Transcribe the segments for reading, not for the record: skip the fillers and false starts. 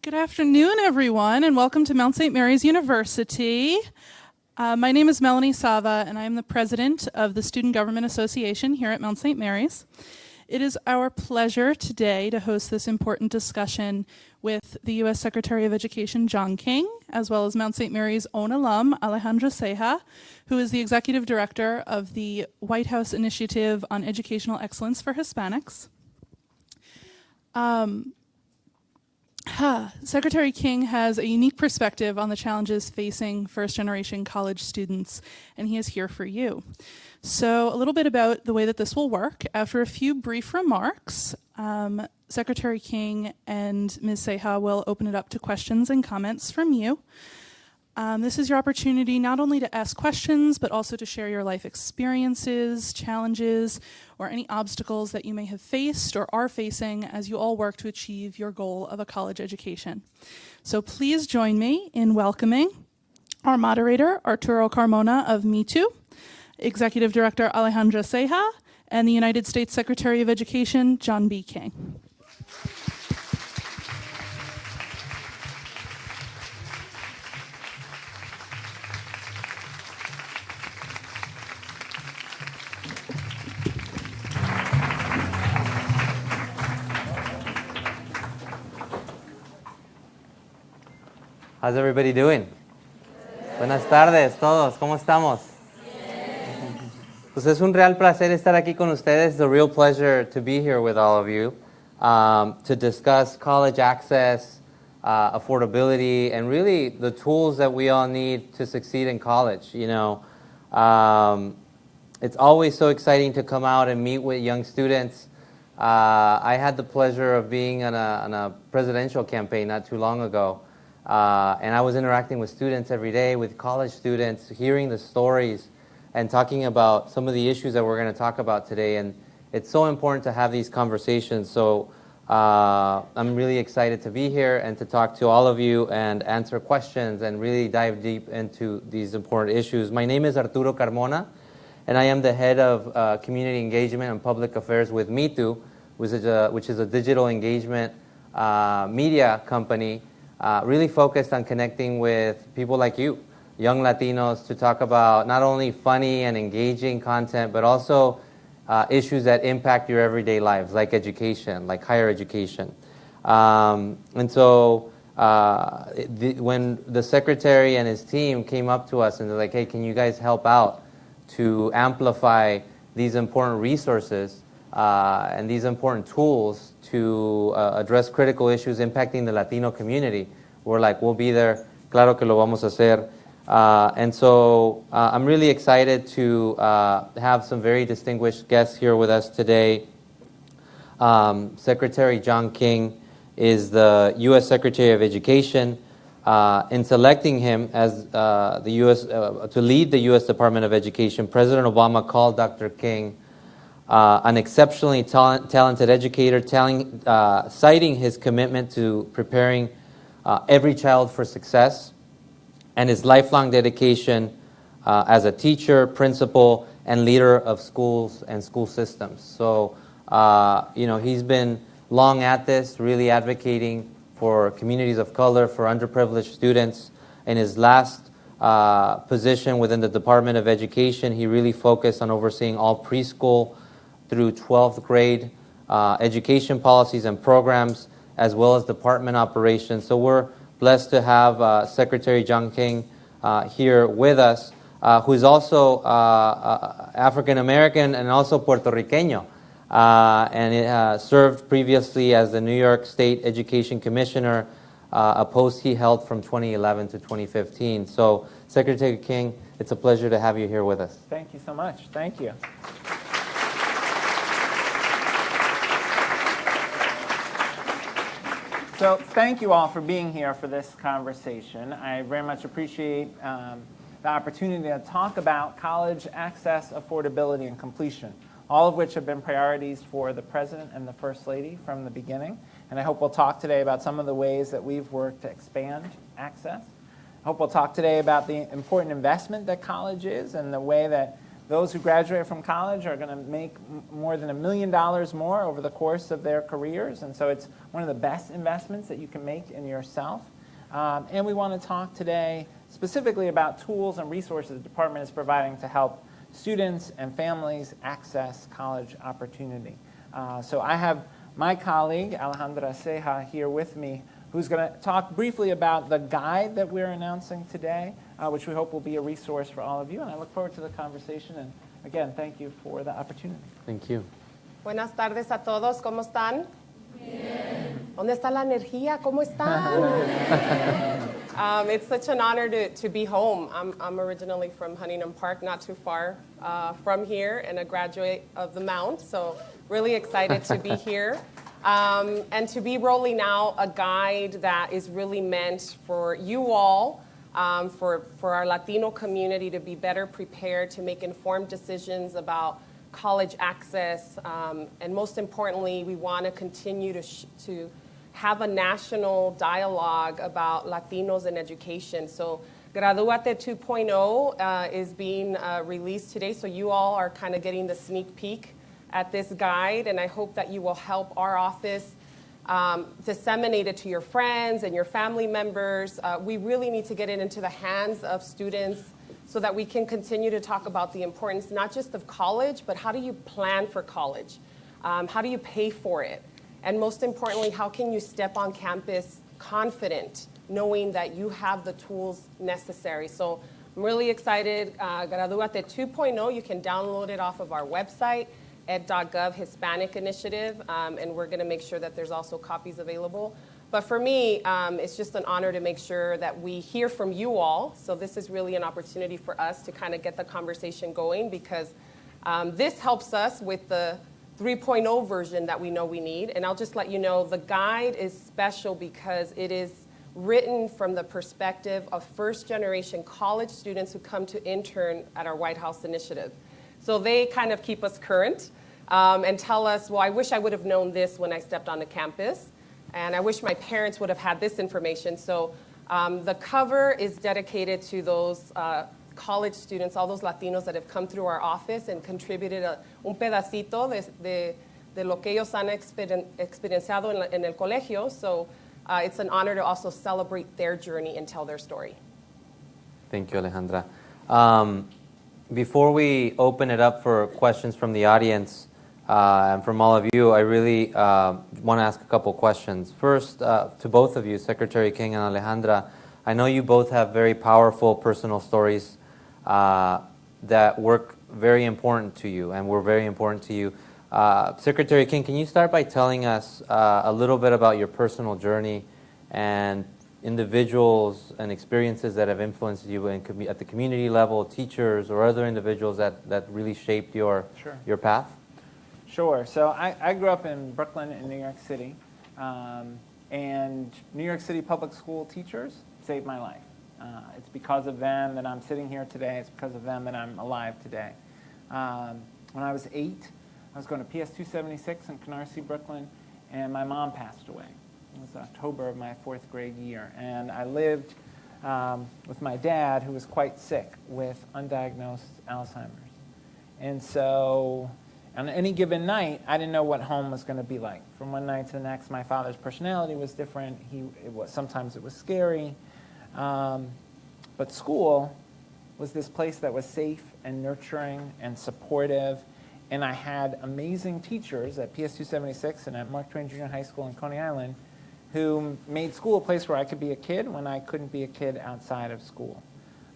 Good afternoon, everyone, and welcome to Mount St. Mary's University. My name is Melanie Sava, and I am the president of the Student Government Association here at Mount St. Mary's. It is our pleasure today to host this important discussion with the U.S. Secretary of Education, John King, as well as Mount St. Mary's own alum, Alejandra Ceja, who is the executive director of the White House Initiative on Educational Excellence for Hispanics. Secretary King has a unique perspective on the challenges facing first-generation college students, and he is here for you. So a little bit about the way that this will work. After a few brief remarks, Secretary King and Ms. Ceja will open it up to questions and comments from you. This is your opportunity not only to ask questions, but also to share your life experiences, challenges, or any obstacles that you may have faced or are facing as you all work to achieve your goal of a college education. So please join me in welcoming our moderator, Arturo Carmona of Me Too, Executive Director Alejandra Ceja, and the United States Secretary of Education, John B. King. How's everybody doing? Buenas tardes todos, ¿cómo estamos? Pues es un real placer estar aquí con ustedes. It's a real pleasure to be here with all of you to discuss college access, affordability, and really the tools that we all need to succeed in college. You know, it's always so exciting to come out and meet with young students. I had the pleasure of being on a presidential campaign not too long ago. And I was interacting with students every day, with college students, hearing the stories and talking about some of the issues that we're going to talk about today. And it's so important to have these conversations. So I'm really excited to be here and to talk to all of you and answer questions and really dive deep into these important issues. My name is Arturo Carmona, and I am the head of community engagement and public affairs with Me Too, which is a digital engagement media company really focused on connecting with people like you, young Latinos, to talk about not only funny and engaging content, but also issues that impact your everyday lives, like education, like higher education. And so when the secretary and his team came up to us and they're like, hey, can you guys help out to amplify these important resources and these important tools to address critical issues impacting the Latino community, we're like, we'll be there. Claro que lo vamos a hacer. And so I'm really excited to have some very distinguished guests here with us today. Secretary John King is the U.S. Secretary of Education. In selecting him as the U.S. To lead the U.S. Department of Education, President Obama called Dr. King an exceptionally talented educator, citing his commitment to preparing every child for success and his lifelong dedication as a teacher, principal, and leader of schools and school systems. So, you know, he's been long at this, really advocating for communities of color, for underprivileged students. In his last position within the Department of Education, he really focused on overseeing all preschool through 12th grade education policies and programs, as well as department operations. So we're blessed to have Secretary John King here with us, who is also African-American and also Puerto Riqueño, and served previously as the New York State Education Commissioner, a post he held from 2011 to 2015. So Secretary King, it's a pleasure to have you here with us. Thank you so much. Thank you. So thank you all for being here for this conversation. I very much appreciate the opportunity to talk about college access, affordability, and completion, all of which have been priorities for the President and the First Lady from the beginning. And I hope we'll talk today about some of the ways that we've worked to expand access. I hope we'll talk today about the important investment that college is and the way that Those who graduate from college are going to make more than $1 million more over the course of their careers, and so it's one of the best investments that you can make in yourself. And we want to talk today specifically about tools and resources the department is providing to help students and families access college opportunity. So I have my colleague, Alejandra Ceja, here with me, who's going to talk briefly about the guide that we're announcing today, which we hope will be a resource for all of you. And I look forward to the conversation. And again, thank you for the opportunity. Thank you. Buenas tardes a todos, ¿cómo están? Bien. ¿Dónde está la energía? ¿Cómo están? It's such an honor to be home. I'm originally from Huntington Park, not too far from here, and a graduate of the Mount, so really excited to be here. And to be rolling out a guide that is really meant for you all, for our Latino community to be better prepared to make informed decisions about college access. And most importantly, we want to continue to have a national dialogue about Latinos in education. So Graduate 2.0 is being released today, so you all are kind of getting the sneak peek at this guide, and I hope that you will help our office disseminate it to your friends and your family members. We really need to get it into the hands of students so that we can continue to talk about the importance not just of college, but how do you plan for college? How do you pay for it? And most importantly, how can you step on campus confident, knowing that you have the tools necessary? So I'm really excited. Graduate 2.0, you can download it off of our website, ed.gov Hispanic Initiative, and we're going to make sure that there's also copies available. But for me, it's just an honor to make sure that we hear from you all. So this is really an opportunity for us to kind of get the conversation going, because this helps us with the 3.0 version that we know we need. And I'll just let you know, the guide is special because it is written from the perspective of first-generation college students who come to intern at our White House initiative. So they kind of keep us current and tell us, well, I wish I would have known this when I stepped on the campus, and I wish my parents would have had this information. So the cover is dedicated to those college students, all those Latinos that have come through our office and contributed un pedacito de lo que ellos han experienciado en el colegio. So it's an honor to also celebrate their journey and tell their story. Thank you, Alejandra. Before we open it up for questions from the audience and from all of you, I really want to ask a couple questions. First, to both of you, Secretary King and Alejandra, I know you both have very powerful personal stories that work very important to you and were very important to you. Secretary King, can you start by telling us a little bit about your personal journey and individuals and experiences that have influenced you at the community level, teachers or other individuals that really shaped your path? Sure. So I grew up in Brooklyn in New York City, and New York City public school teachers saved my life. It's because of them that I'm sitting here today. It's because of them that I'm alive today. When I was 8, I was going to PS 276 in Canarsie, Brooklyn, and my mom passed away. It was October of my 4th grade year, and I lived with my dad, who was quite sick with undiagnosed Alzheimer's. And so on any given night, I didn't know what home was going to be like. From one night to the next, my father's personality was different. Sometimes it was scary. But school was this place that was safe and nurturing and supportive. And I had amazing teachers at PS 276 and at Mark Twain Junior High School in Coney Island who made school a place where I could be a kid when I couldn't be a kid outside of school.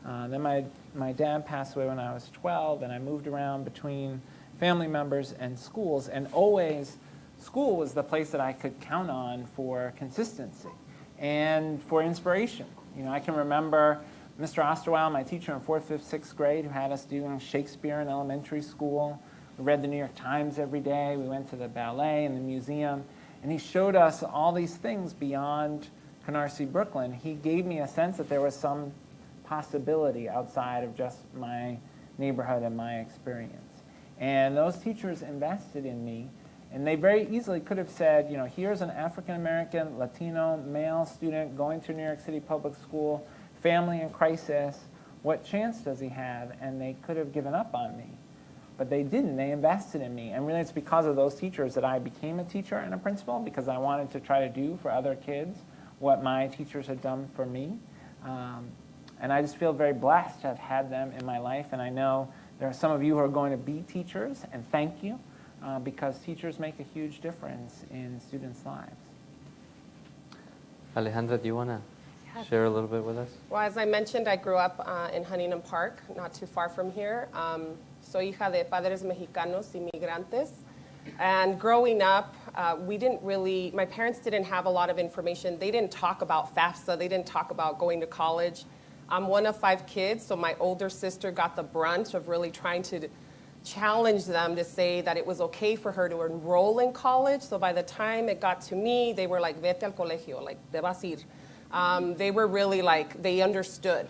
Then my dad passed away when I was 12, and I moved around between family members and schools, and always school was the place that I could count on for consistency and for inspiration. You know, I can remember Mr. Osterweil, my teacher in 4th, 5th, 6th grade, who had us doing Shakespeare in elementary school. We read the New York Times every day. We went to the ballet and the museum. And he showed us all these things beyond Canarsie, Brooklyn. He gave me a sense that there was some possibility outside of just my neighborhood and my experience. And those teachers invested in me. And they very easily could have said, you know, here's an African-American, Latino, male student going to New York City public school, family in crisis. What chance does he have? And they could have given up on me. but they didn't. They invested in me. And really it's because of those teachers that I became a teacher and a principal, because I wanted to try to do for other kids what my teachers had done for me. And I just feel very blessed to have had them in my life. And I know there are some of you who are going to be teachers, and thank you, because teachers make a huge difference in students' lives. Alejandra, do you want to share a little bit with us? Well, as I mentioned, I grew up in Huntington Park, not too far from here. Soy hija de padres mexicanos inmigrantes. And growing up, my parents didn't have a lot of information. They didn't talk about FAFSA. They didn't talk about going to college. I'm one of 5 kids, so my older sister got the brunt of really trying to challenge them to say that it was okay for her to enroll in college. So by the time it got to me, they were like, vete al colegio, like, te vas ir. They were really like, they understood.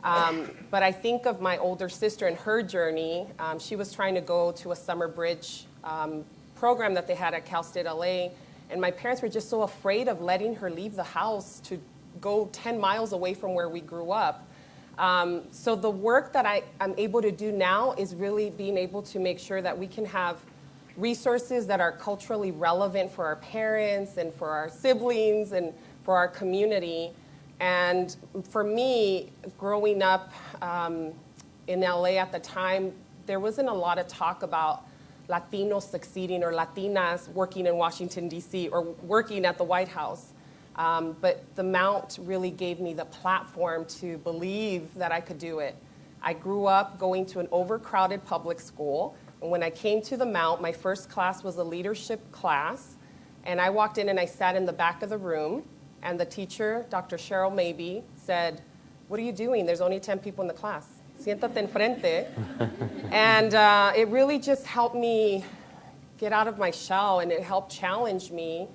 But I think of my older sister and her journey. She was trying to go to a summer bridge program that they had at Cal State LA, and my parents were just so afraid of letting her leave the house to go 10 miles away from where we grew up. So the work that I'm able to do now is really being able to make sure that we can have resources that are culturally relevant for our parents and for our siblings and for our community. And for me, growing up in LA at the time, there wasn't a lot of talk about Latinos succeeding or Latinas working in Washington, D.C. or working at the White House. But the Mount really gave me the platform to believe that I could do it. I grew up going to an overcrowded public school. And when I came to the Mount, my first class was a leadership class. And I walked in and I sat in the back of the room. And the teacher, Dr. Cheryl Mabey, said, "What are you doing? There's only 10 people in the class. Siéntate enfrente." And it really just helped me get out of my shell, and it helped challenge me.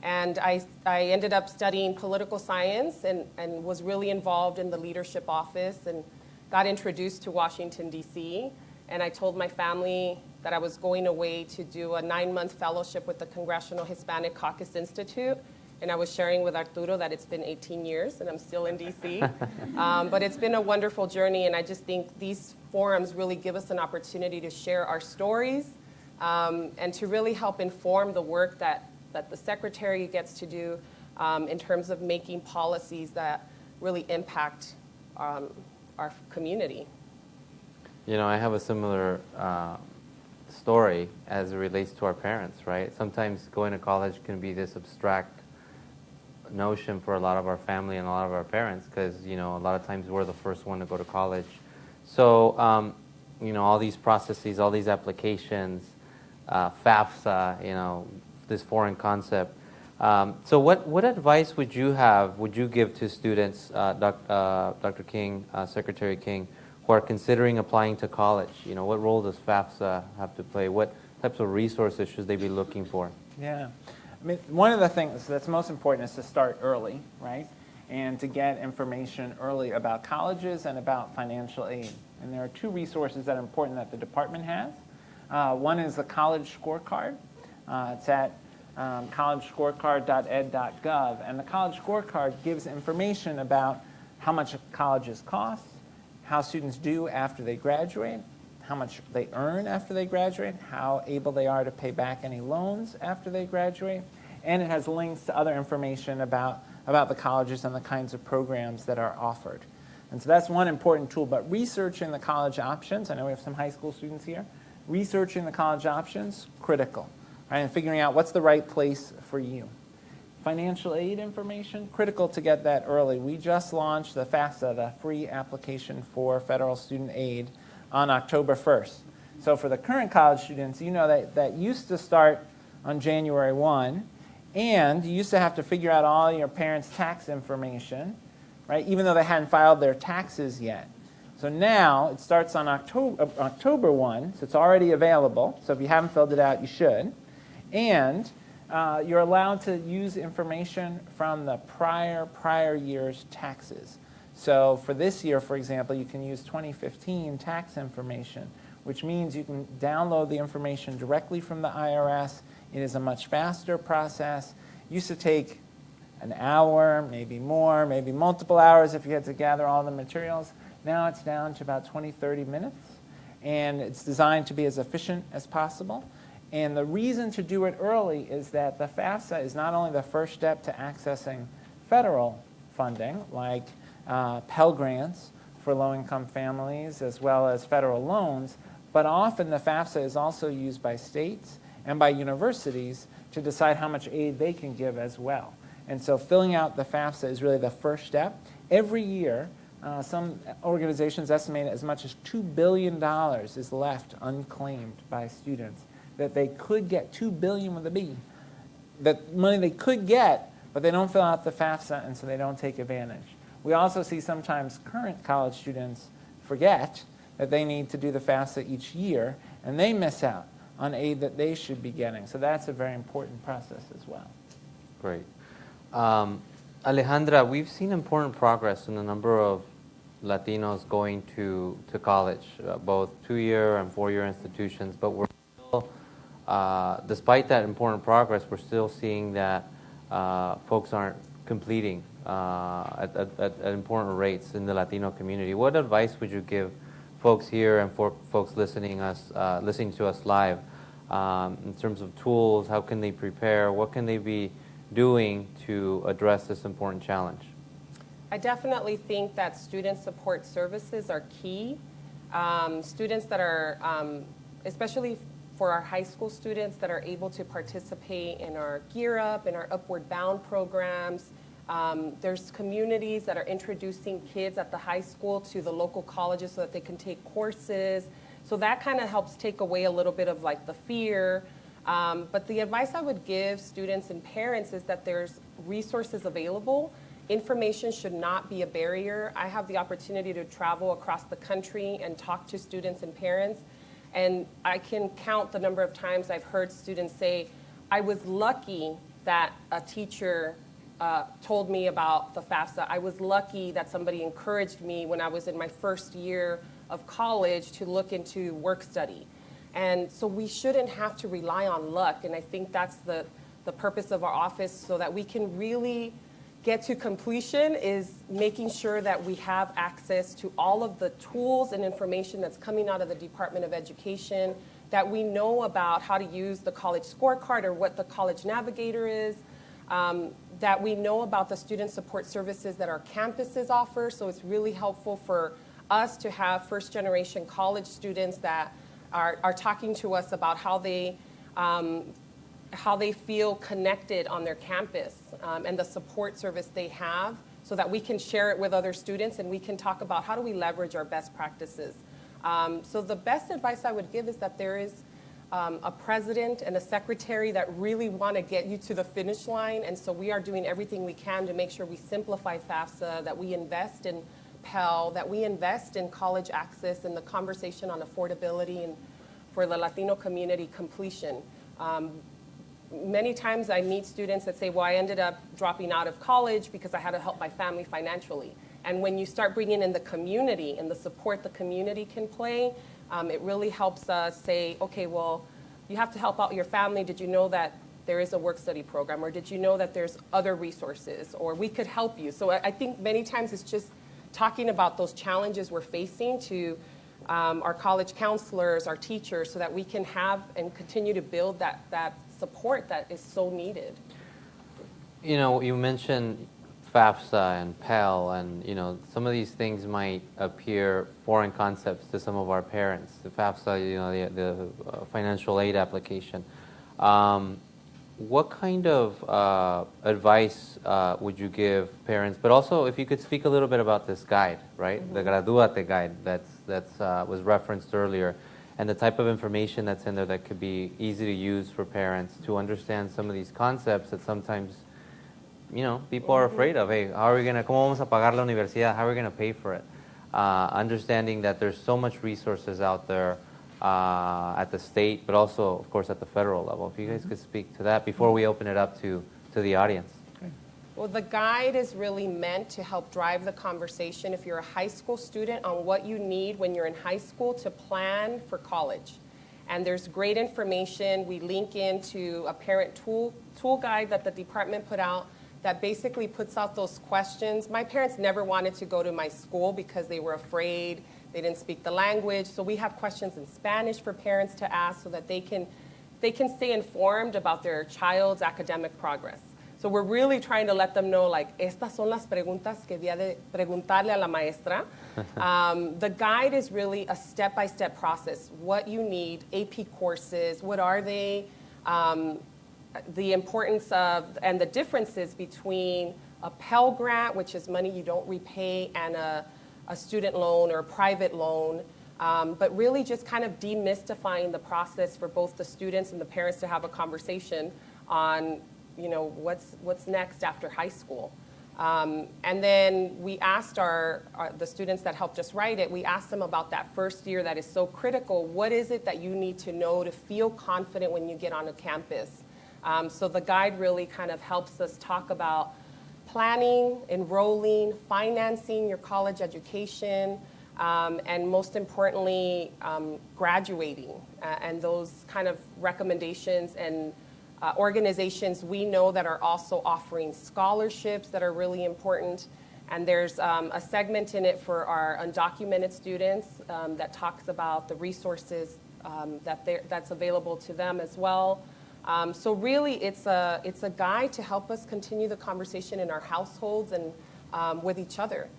And I ended up studying political science and was really involved in the leadership office and got introduced to Washington, D.C. And I told my family that I was going away to do a 9-month fellowship with the Congressional Hispanic Caucus Institute. And I was sharing with Arturo that it's been 18 years and I'm still in D.C. But it's been a wonderful journey, and I just think these forums really give us an opportunity to share our stories and to really help inform the work that the Secretary gets to do in terms of making policies that really impact our community. You know, I have a similar story as it relates to our parents, right? Sometimes going to college can be this abstract notion for a lot of our family and a lot of our parents, because, you know, a lot of times we're the first one to go to college. So, you know, all these processes, all these applications, FAFSA, you know, this foreign concept. So what advice would you give to students, Dr. King, Secretary King, who are considering applying to college? You know, what role does FAFSA have to play? What types of resources should they be looking for? Yeah. I mean, one of the things that's most important is to start early, right? And to get information early about colleges and about financial aid. And there are 2 resources that are important that the department has. One is the College Scorecard. It's at collegescorecard.ed.gov. And the College Scorecard gives information about how much colleges cost, how students do after they graduate, how much they earn after they graduate, how able they are to pay back any loans after they graduate, and it has links to other information about the colleges and the kinds of programs that are offered. And so that's one important tool, but researching the college options, I know we have some high school students here, researching the college options, critical, right? And figuring out what's the right place for you. Financial aid information, critical to get that early. We just launched the FAFSA, the Free Application for Federal Student Aid, on October 1st. So for the current college students, you know that used to start on January 1, and you used to have to figure out all your parents' tax information, right, even though they hadn't filed their taxes yet. So now it starts on October 1, so it's already available. So if you haven't filled it out, you should. And you're allowed to use information from the prior year's taxes. So for this year, for example, you can use 2015 tax information, which means you can download the information directly from the IRS. It is a much faster process. It used to take an hour, maybe more, maybe multiple hours if you had to gather all the materials. Now it's down to about 20, 30 minutes. and it's designed to be as efficient as possible. And the reason to do it early is that the FAFSA is not only the first step to accessing federal funding, like Pell Grants for low-income families, as well as federal loans, but often the FAFSA is also used by states and by universities to decide how much aid they can give as well. And so filling out the FAFSA is really the first step. Every year, some organizations estimate as much as $2 billion is left unclaimed by students, that they could get, $2 billion with a B, that money they could get, but they don't fill out the FAFSA, and so they don't take advantage. We also see sometimes current college students forget that they need to do the FAFSA each year, and they miss out on aid that they should be getting. So that's a very important process as well. Great. Alejandra, we've seen important progress in the number of Latinos going to college, both 2-year and 4-year institutions, but we're still, despite that important progress, we're still seeing that folks aren't completing at important rates in the Latino community. What advice would you give folks here and for folks listening to us live in terms of tools? How can they prepare? What can they be doing to address this important challenge? I definitely think that student support services are key. Students that are, especially for our high school students that are able to participate in our Gear Up and our Upward Bound programs. There's communities that are introducing kids at the high school to the local colleges so that they can take courses. So that kind of helps take away a little bit of like the fear. But the advice I would give students and parents is that there's resources available. Information should not be a barrier. I have the opportunity to travel across the country and talk to students and parents, and I can count the number of times I've heard students say, I was lucky that a teacher told me about the FAFSA. I was lucky that somebody encouraged me when I was in my first year of college to look into work study. And so we shouldn't have to rely on luck, and I think that's the purpose of our office, so that we can really get to completion, is making sure that we have access to all of the tools and information that's coming out of the Department of Education, that we know about how to use the college scorecard or what the college navigator is, that we know about the student support services that our campuses offer. So it's really helpful for us to have first-generation college students that are talking to us about how they feel connected on their campus and the support service they have, so that we can share it with other students and we can talk about how do we leverage our best practices. So the best advice I would give is that there is a president and a secretary that really want to get you to the finish line, and so we are doing everything we can to make sure we simplify FAFSA, that we invest in Pell, that we invest in college access and the conversation on affordability and for the Latino community completion. Many times I meet students that say, well, I ended up dropping out of college because I had to help my family financially. And when you start bringing in the community and the support the community can play, it really helps us say, okay, well, you have to help out your family. Did you know that there is a work-study program? Or did you know that there's other resources? Or we could help you. So I think many times it's just talking about those challenges we're facing to our college counselors, our teachers, so that we can have and continue to build that support that is so needed. You know, you mentioned FAFSA and Pell, and you know, some of these things might appear foreign concepts to some of our parents. The FAFSA, you know, the financial aid application. What kind of advice would you give parents? But also, if you could speak a little bit about this guide, right? Mm-hmm. The Graduate guide that's was referenced earlier, and the type of information that's in there that could be easy to use for parents to understand some of these concepts that sometimes, you know, people are afraid of. Hey, how are we gonna? ¿Cómo vamos a pagar la universidad? How are we gonna pay for it? Understanding that there's so much resources out there at the state, but also, of course, at the federal level. If you guys could speak to that before we open it up to the audience. Well, the guide is really meant to help drive the conversation if you're a high school student on what you need when you're in high school to plan for college. And there's great information. We link into a parent tool guide that the department put out that basically puts out those questions. My parents never wanted to go to my school because they were afraid they didn't speak the language. So we have questions in Spanish for parents to ask so that they can stay informed about their child's academic progress. So we're really trying to let them know, like, estas son las preguntas que había de preguntarle a la maestra. The guide is really a step-by-step process. What you need, AP courses, what are they, the importance of, and the differences between a Pell Grant, which is money you don't repay, and a student loan or a private loan. But really just kind of demystifying the process for both the students and the parents to have a conversation on, you know, what's next after high school. And then we asked the students that helped us write it, we asked them about that first year that is so critical. What is it that you need to know to feel confident when you get on a campus? So the guide really kind of helps us talk about planning, enrolling, financing your college education, and most importantly, graduating. And those kind of recommendations and organizations we know that are also offering scholarships that are really important. And there's a segment in it for our undocumented students that talks about the resources that's available to them as well. So really, it's a guide to help us continue the conversation in our households and with each other,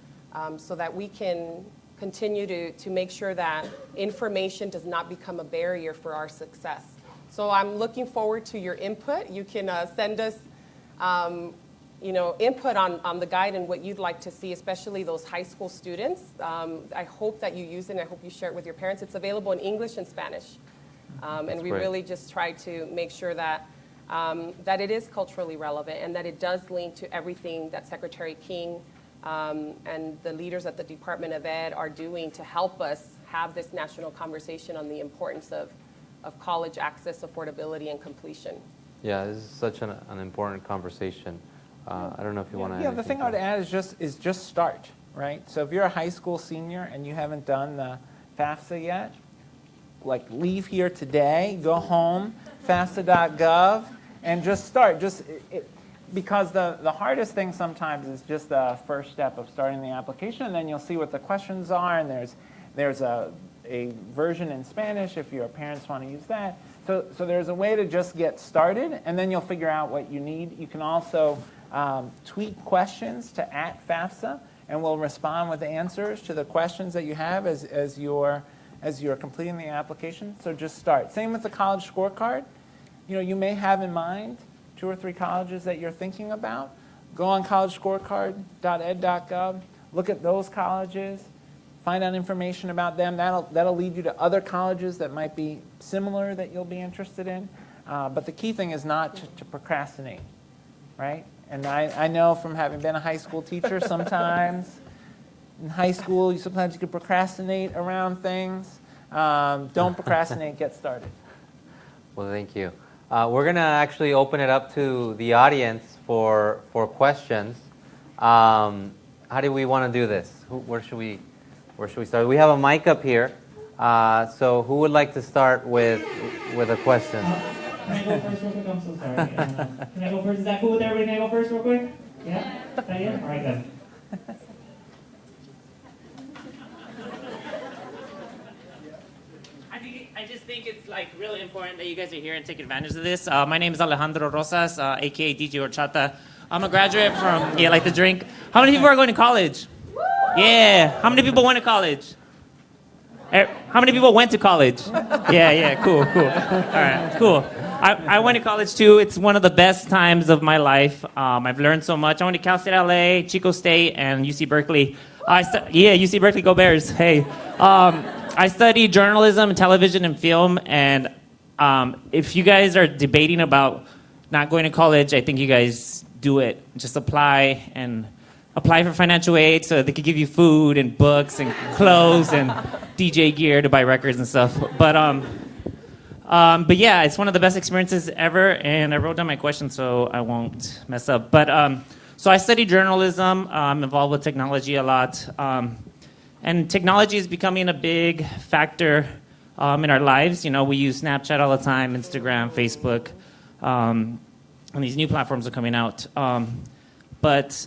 so that we can continue to make sure that information does not become a barrier for our success. So I'm looking forward to your input. You can send us input on the guide and what you'd like to see, especially those high school students. I hope that you use it, and I hope you share it with your parents. It's available in English and Spanish. And we really just try to make sure that that it is culturally relevant and that it does link to everything that Secretary King and the leaders at the Department of Ed are doing to help us have this national conversation on the importance of college access, affordability, and completion. Yeah, this is such an important conversation. I don't know if you want to add Yeah, the thing I would add is just start, right? So if you're a high school senior and you haven't done the FAFSA yet, like leave here today, go home, FAFSA.gov, and just start. Because the hardest thing sometimes is just the first step of starting the application, and then you'll see what the questions are, and there's a version in Spanish if your parents want to use that. So there's a way to just get started, and then you'll figure out what you need. You can also tweet questions to @FAFSA, and we'll respond with answers to the questions that you have as you're completing the application. So just start. Same with the college scorecard. You know, you may have in mind 2 or 3 colleges that you're thinking about. Go on collegescorecard.ed.gov, look at those colleges, find out information about them. That'll lead you to other colleges that might be similar that you'll be interested in. But the key thing is not to procrastinate, right? And I know from having been a high school teacher sometimes, in high school, sometimes you can procrastinate around things. Don't procrastinate, get started. Well, thank you. We're going to actually open it up to the audience for questions. How do we want to do this? Where should we start? We have a mic up here. So who would like to start with a question? Can I go first real quick? I'm so sorry. Can I go first? Is that cool with everybody? Can I go first real quick? Yeah? Diane? All right, then. I just think it's like really important that you guys are here and take advantage of this. My name is Alejandro Rosas, aka DJ Horchata. I'm a graduate from like the drink. How many people are going to college? Yeah. How many people went to college? How many people went to college? Yeah, cool. All right, cool. I went to college too. It's one of the best times of my life. I've learned so much. I went to Cal State LA, Chico State, and UC Berkeley. UC Berkeley, go Bears. Hey. I studied journalism, television, and film, and if you guys are debating about not going to college, I think you guys do it. Just apply for financial aid so they could give you food and books and clothes and DJ gear to buy records and stuff. But yeah, it's one of the best experiences ever, and I wrote down my question so I won't mess up. But so I studied journalism. I'm involved with technology a lot. And technology is becoming a big factor in our lives. You know, we use Snapchat all the time, Instagram, Facebook, and these new platforms are coming out. But,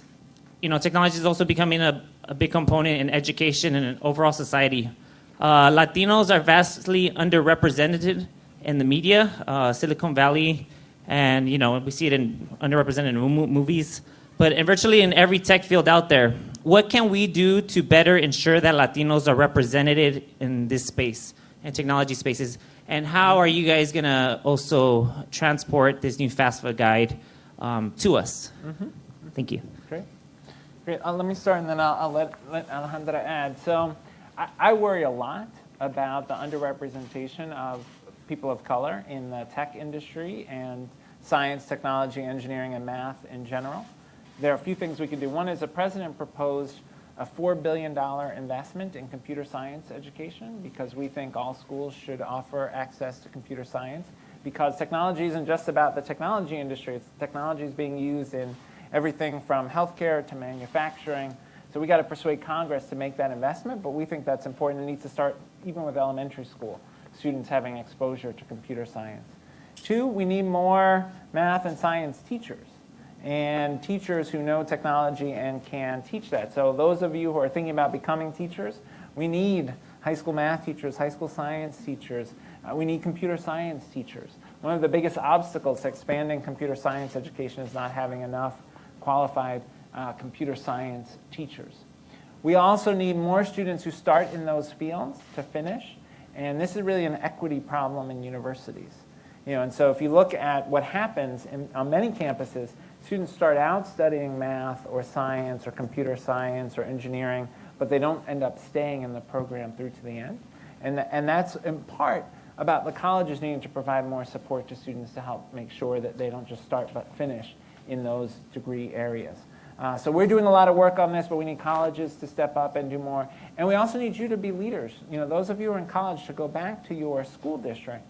you know, technology is also becoming a a big component in education and in overall society. Latinos are vastly underrepresented in the media, Silicon Valley, and we see it underrepresented in movies, but virtually in every tech field out there. What can we do to better ensure that Latinos are represented in this space and technology spaces? And how are you guys going to also transport this new FAFSA guide to us? Mm-hmm. Thank you. Great. Let me start, and then I'll let Alejandra add. So I worry a lot about the underrepresentation of people of color in the tech industry and science, technology, engineering, and math in general. There are a few things we can do. One is the president proposed a $4 billion investment in computer science education because we think all schools should offer access to computer science, because technology isn't just about the technology industry. It's technology is being used in everything from healthcare to manufacturing. So we got to persuade Congress to make that investment, but we think that's important. It needs to start even with elementary school, students having exposure to computer science. 2, we need more math and science teachers, and teachers who know technology and can teach that. So those of you who are thinking about becoming teachers, we need high school math teachers, high school science teachers. We need computer science teachers. One of the biggest obstacles to expanding computer science education is not having enough qualified computer science teachers. We also need more students who start in those fields to finish, and this is really an equity problem in universities. And so if you look at what happens on many campuses, students start out studying math or science or computer science or engineering, but they don't end up staying in the program through to the end. And that's in part about the colleges needing to provide more support to students to help make sure that they don't just start but finish in those degree areas. So we're doing a lot of work on this, but we need colleges to step up and do more. And we also need you to be leaders. Those of you who are in college should go back to your school district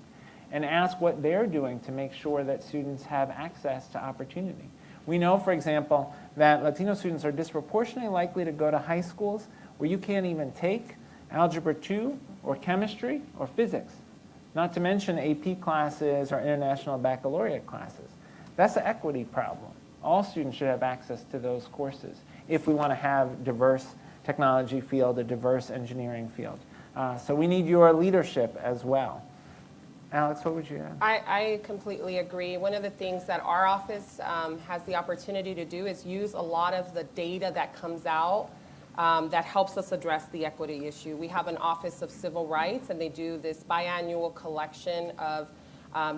and ask what they're doing to make sure that students have access to opportunity. We know, for example, that Latino students are disproportionately likely to go to high schools where you can't even take Algebra 2 or chemistry or physics, not to mention AP classes or international baccalaureate classes. That's an equity problem. All students should have access to those courses if we want to have diverse technology field, a diverse engineering field. So we need your leadership as well. Alex, what would you add? I completely agree. One of the things that our office has the opportunity to do is use a lot of the data that comes out that helps us address the equity issue. We have an Office of Civil Rights, and they do this biannual collection of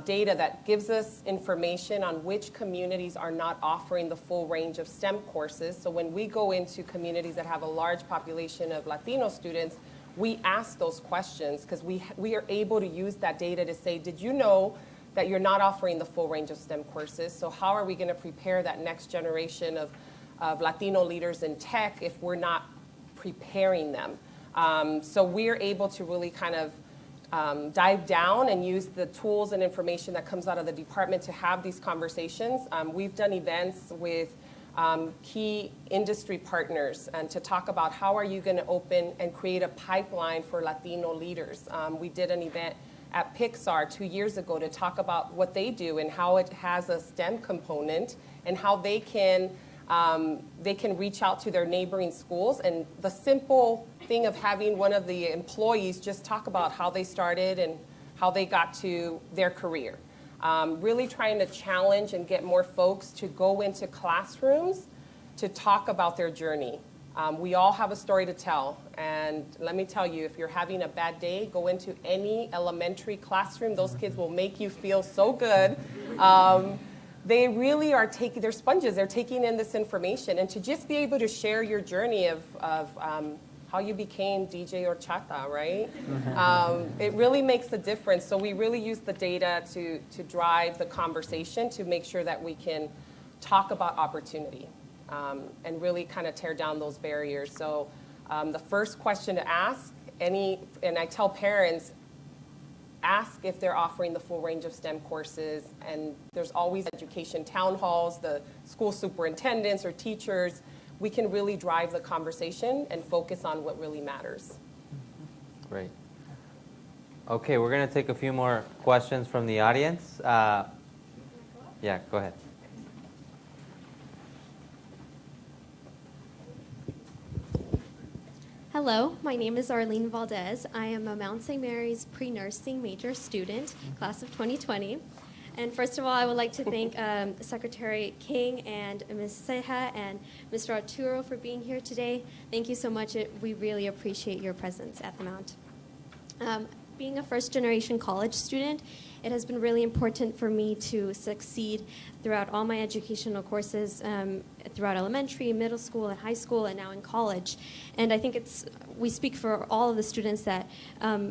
data that gives us information on which communities are not offering the full range of STEM courses. So when we go into communities that have a large population of Latino students, we ask those questions because we are able to use that data to say, did you know that you're not offering the full range of STEM courses? So how are we going to prepare that next generation of Latino leaders in tech if we're not preparing them? So we're able to really kind of dive down and use the tools and information that comes out of the department to have these conversations. We've done events with key industry partners and to talk about how are you going to open and create a pipeline for Latino leaders. We did an event at Pixar 2 years ago to talk about what they do and how it has a STEM component and how they can reach out to their neighboring schools. And the simple thing of having one of the employees just talk about how they started and how they got to their career. Really trying to challenge and get more folks to go into classrooms to talk about their journey. We all have a story to tell, and let me tell you, if you're having a bad day, go into any elementary classroom. Those kids will make you feel so good. They really are they're sponges. They're taking in this information, and to just be able to share your journey of how you became DJ Horchata, right? It really makes a difference. So we really use the data to drive the conversation to make sure that we can talk about opportunity and really kind of tear down those barriers. So the first question to ask, and I tell parents, ask if they're offering the full range of STEM courses, and there's always education town halls, the school superintendents or teachers. We can really drive the conversation and focus on what really matters. Great. Okay, we're going to take a few more questions from the audience. Yeah, go ahead. Hello, my name is Arlene Valdez. I am a Mount St. Mary's pre-nursing major student, class of 2020. And first of all, I would like to thank Secretary King and Ms. Ceja and Mr. Arturo for being here today. Thank you so much. We really appreciate your presence at the Mount. Being a first-generation college student, it has been really important for me to succeed throughout all my educational courses, throughout elementary, middle school, and high school, and now in college. And I think we speak for all of the students that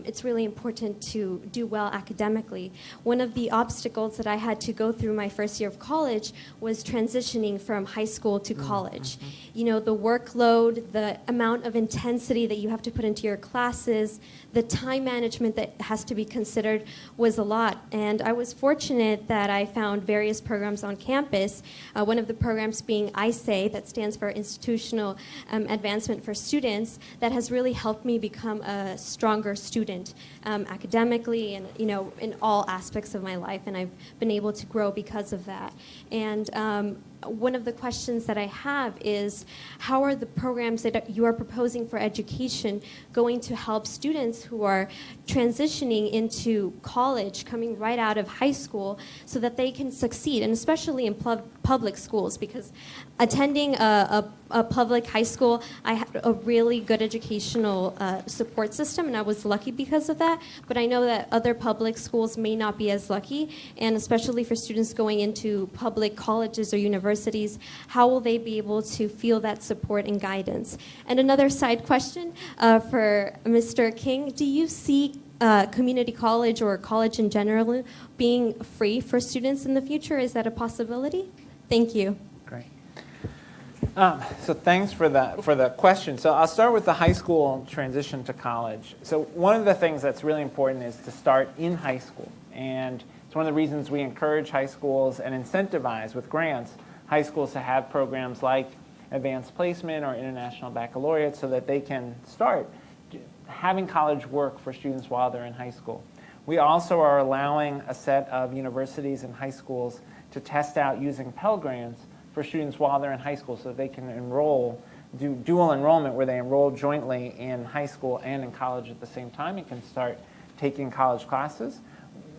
it's really important to do well academically. One of the obstacles that I had to go through my first year of college was transitioning from high school to college. You know, the workload, the amount of intensity that you have to put into your classes, the time management that has to be considered was a lot. And I was fortunate that I found various programs on campus, one of the programs being ISAE, that stands for Institutional Advancement for Students, that has really helped me become a stronger student academically and, you know, in all aspects of my life. And I've been able to grow because of that. And one of the questions that I have is, how are the programs that you are proposing for education going to help students who are transitioning into college, coming right out of high school, so that they can succeed, and especially in public schools? Because attending a public high school, I had a really good educational support system, and I was lucky because of that. But I know that other public schools may not be as lucky, and especially for students going into public colleges or universities, how will they be able to feel that support and guidance? And another side question for Mr. King, do you see community college or college in general being free for students in the future? Is that a possibility? Thank you. Great. So thanks for the question. So I'll start with the high school transition to college. So one of the things that's really important is to start in high school. And it's one of the reasons we encourage high schools and incentivize with grants high schools to have programs like advanced placement or international baccalaureate so that they can start having college work for students while they're in high school. We also are allowing a set of universities and high schools to test out using Pell Grants for students while they're in high school so they can do dual enrollment where they enroll jointly in high school and in college at the same time and can start taking college classes.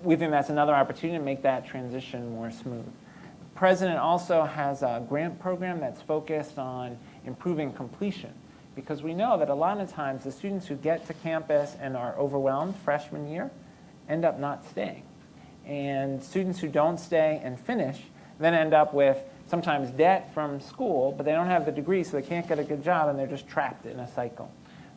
We think that's another opportunity to make that transition more smooth. The President also has a grant program that's focused on improving completion, because we know that a lot of times the students who get to campus and are overwhelmed freshman year end up not staying. And students who don't stay and finish then end up with sometimes debt from school, but they don't have the degree, so they can't get a good job, and they're just trapped in a cycle.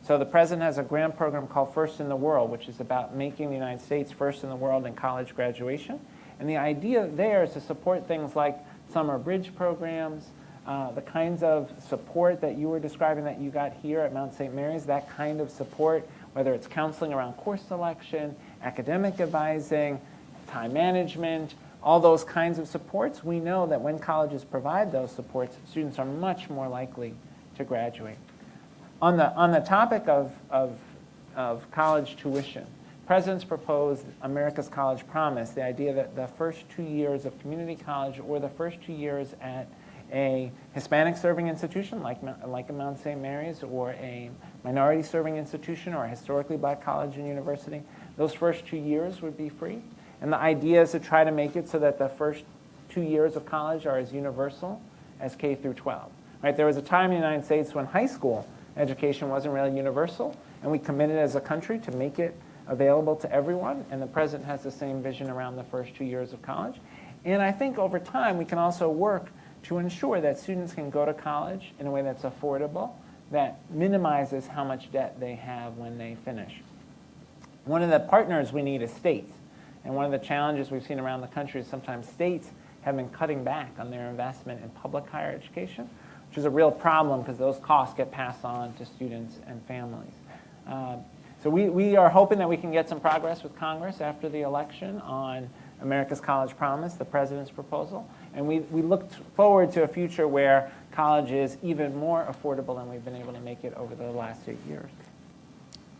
So the President has a grant program called First in the World, which is about making the United States first in the world in college graduation. And the idea there is to support things like summer bridge programs, the kinds of support that you were describing that you got here at Mount St. Mary's, that kind of support, whether it's counseling around course selection, academic advising, time management, all those kinds of supports. We know that when colleges provide those supports, students are much more likely to graduate. On the topic of college tuition, President's proposed America's College Promise, the idea that the first 2 years of community college or the first 2 years at a Hispanic serving institution like a Mount St. Mary's, or a minority serving institution, or a historically black college and university, those first 2 years would be free. And the idea is to try to make it so that the first 2 years of college are as universal as K through 12. Right? There was a time in the United States when high school education wasn't really universal, and we committed as a country to make it available to everyone, and the President has the same vision around the first 2 years of college. And I think over time we can also work to ensure that students can go to college in a way that's affordable, that minimizes how much debt they have when they finish. One of the partners we need is states. And one of the challenges we've seen around the country is sometimes states have been cutting back on their investment in public higher education, which is a real problem because those costs get passed on to students and families. So we are hoping that we can get some progress with Congress after the election on America's College Promise, the President's proposal. And we look forward to a future where college is even more affordable than we've been able to make it over the last 8 years.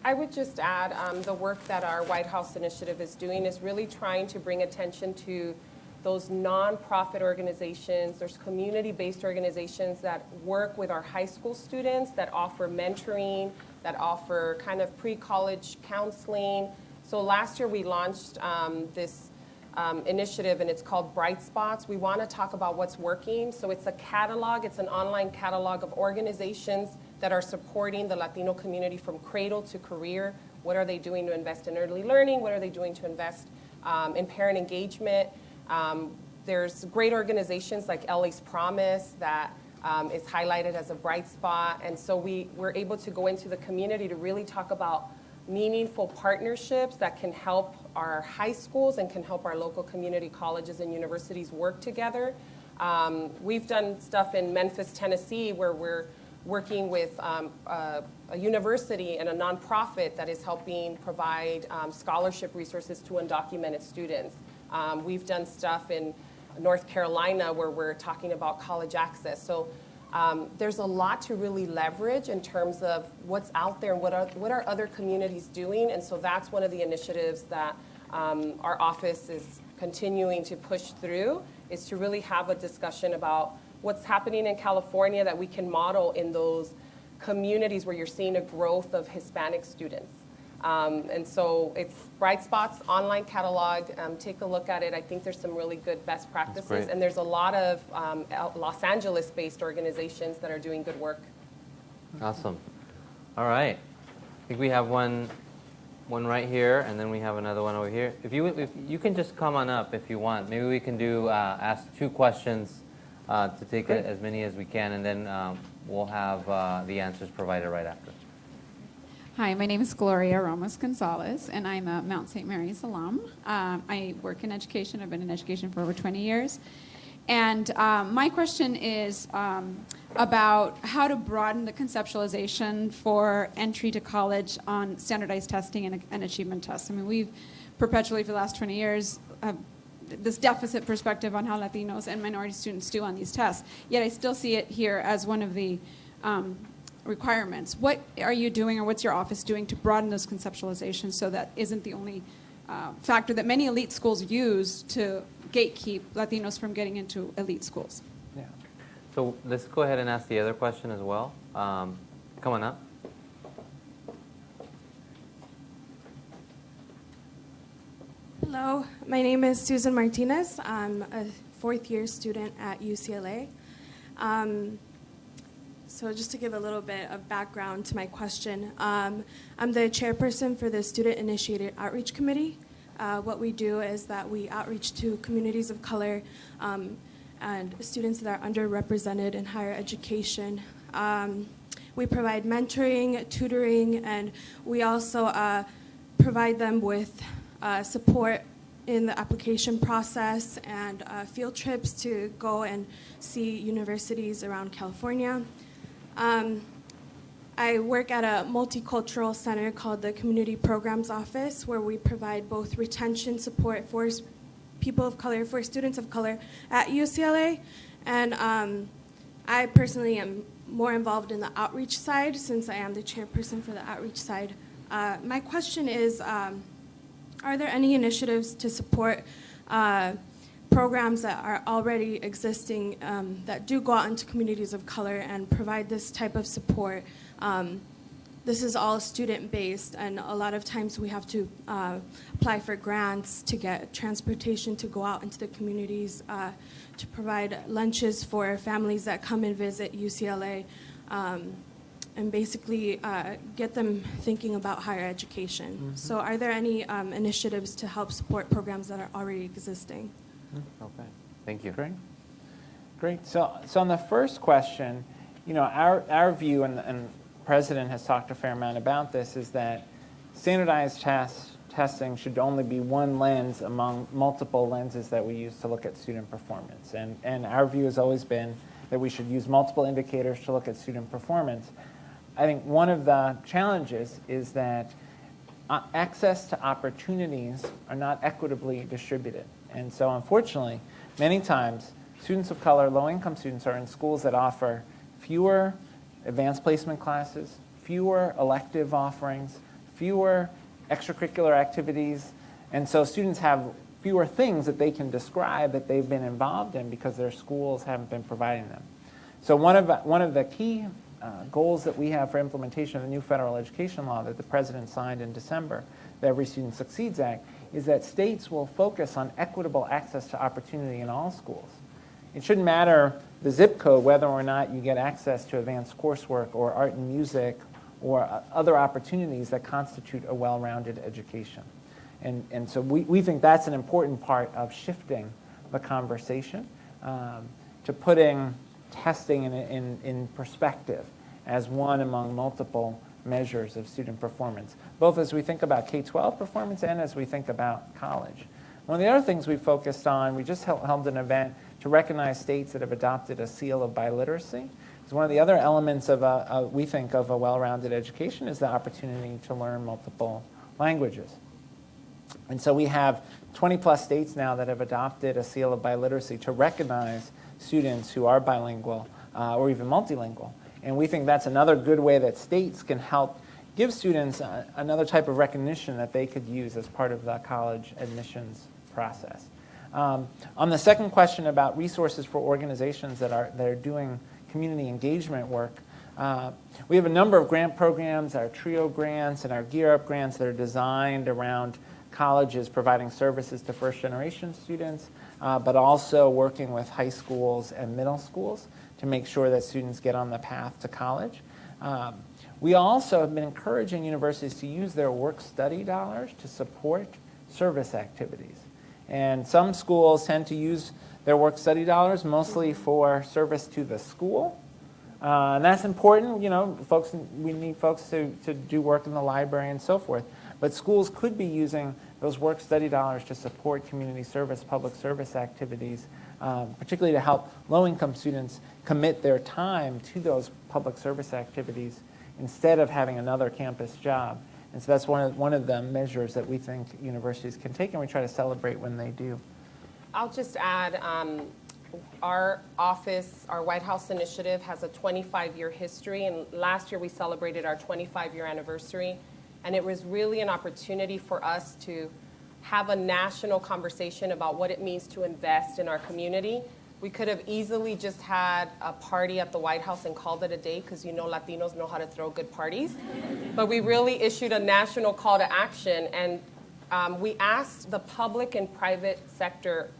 I would just add the work that our White House initiative is doing is really trying to bring attention to those nonprofit organizations, there's community-based organizations that work with our high school students that offer mentoring, that offer kind of pre-college counseling. So last year we launched this initiative, and it's called Bright Spots. We want to talk about what's working. So it's a catalog, it's an online catalog of organizations that are supporting the Latino community from cradle to career. What are they doing to invest in early learning? What are they doing to invest in parent engagement? There's great organizations like LA's Promise that is highlighted as a bright spot. And so we're able to go into the community to really talk about meaningful partnerships that can help our high schools and can help our local community colleges and universities work together. We've done stuff in Memphis, Tennessee, where we're working with a university and a nonprofit that is helping provide scholarship resources to undocumented students. We've done stuff in North Carolina where we're talking about college access. So there's a lot to really leverage in terms of what's out there and what are other communities doing. And so that's one of the initiatives that our office is continuing to push through, is to really have a discussion about what's happening in California that we can model in those communities where you're seeing a growth of Hispanic students. And so it's Bright Spots online catalog. Take a look at it. I think there's some really good best practices. And there's a lot of Los Angeles-based organizations that are doing good work. Awesome. All right. I think we have one right here, and then we have another one over here. If you can just come on up if you want. Maybe we can do ask 2 questions to take as many as we can, and then we'll have the answers provided right after. Hi, my name is Gloria Ramos Gonzalez, and I'm a Mount St. Mary's alum. I work in education. I've been in education for over 20 years. And my question is about how to broaden the conceptualization for entry to college on standardized testing and achievement tests. I mean, we've perpetually, for the last 20 years, this deficit perspective on how Latinos and minority students do on these tests. Yet I still see it here as one of the requirements. What are you doing, or what's your office doing to broaden those conceptualizations so that isn't the only factor that many elite schools use to gatekeep Latinos from getting into elite schools? Yeah. So let's go ahead and ask the other question as well. Come on up. Hello, my name is Susan Martinez. I'm a 4th-year student at UCLA. So just to give a little bit of background to my question, I'm the chairperson for the Student-Initiated Outreach Committee. What we do is that we outreach to communities of color and students that are underrepresented in higher education. We provide mentoring, tutoring, and we also provide them with support in the application process and field trips to go and see universities around California. I work at a multicultural center called the Community Programs Office, where we provide both retention support for people of color, for students of color at UCLA. And I personally am more involved in the outreach side, since I am the chairperson for the outreach side. My question is, are there any initiatives to support programs that are already existing that do go out into communities of color and provide this type of support? This is all student-based, and a lot of times we have to apply for grants to get transportation to go out into the communities, to provide lunches for families that come and visit UCLA, and basically get them thinking about higher education. Mm-hmm. So are there any initiatives to help support programs that are already existing? Okay, thank you. Great. So on the first question, you know, our view, and the President has talked a fair amount about this, is that standardized testing should only be one lens among multiple lenses that we use to look at student performance. And our view has always been that we should use multiple indicators to look at student performance. I think one of the challenges is that access to opportunities are not equitably distributed. And so unfortunately, many times, students of color, low-income students, are in schools that offer fewer advanced placement classes, fewer elective offerings, fewer extracurricular activities. And so students have fewer things that they can describe that they've been involved in because their schools haven't been providing them. So one of the key goals that we have for implementation of the new federal education law that the President signed in December, the Every Student Succeeds Act, is that states will focus on equitable access to opportunity in all schools. It shouldn't matter the zip code whether or not you get access to advanced coursework or art and music or other opportunities that constitute a well-rounded education. And so we think that's an important part of shifting the conversation to putting testing in perspective as one among multiple measures of student performance, both as we think about K-12 performance and as we think about college. One of the other things we focused on, we just held an event to recognize states that have adopted a seal of biliteracy. So one of the other elements of we think of a well-rounded education is the opportunity to learn multiple languages. And so we have 20-plus states now that have adopted a seal of biliteracy to recognize students who are bilingual or even multilingual. And we think that's another good way that states can help give students another type of recognition that they could use as part of the college admissions process. On the second question about resources for organizations that are doing community engagement work, we have a number of grant programs, our TRIO grants and our Gear Up grants that are designed around colleges providing services to first-generation students, but also working with high schools and middle schools to make sure that students get on the path to college. We also have been encouraging universities to use their work-study dollars to support service activities. And some schools tend to use their work-study dollars mostly for service to the school. And that's important. You know, we need folks to do work in the library and so forth. But schools could be using those work-study dollars to support community service, public service activities, particularly to help low-income students commit their time to those public service activities instead of having another campus job. And so that's one of the measures that we think universities can take, and we try to celebrate when they do. I'll just add, our office, our White House initiative has a 25-year history, and last year we celebrated our 25-year anniversary. And it was really an opportunity for us to have a national conversation about what it means to invest in our community. We could have easily just had a party at the White House and called it a day, because you know Latinos know how to throw good parties. But we really issued a national call to action, and we asked the public and private sector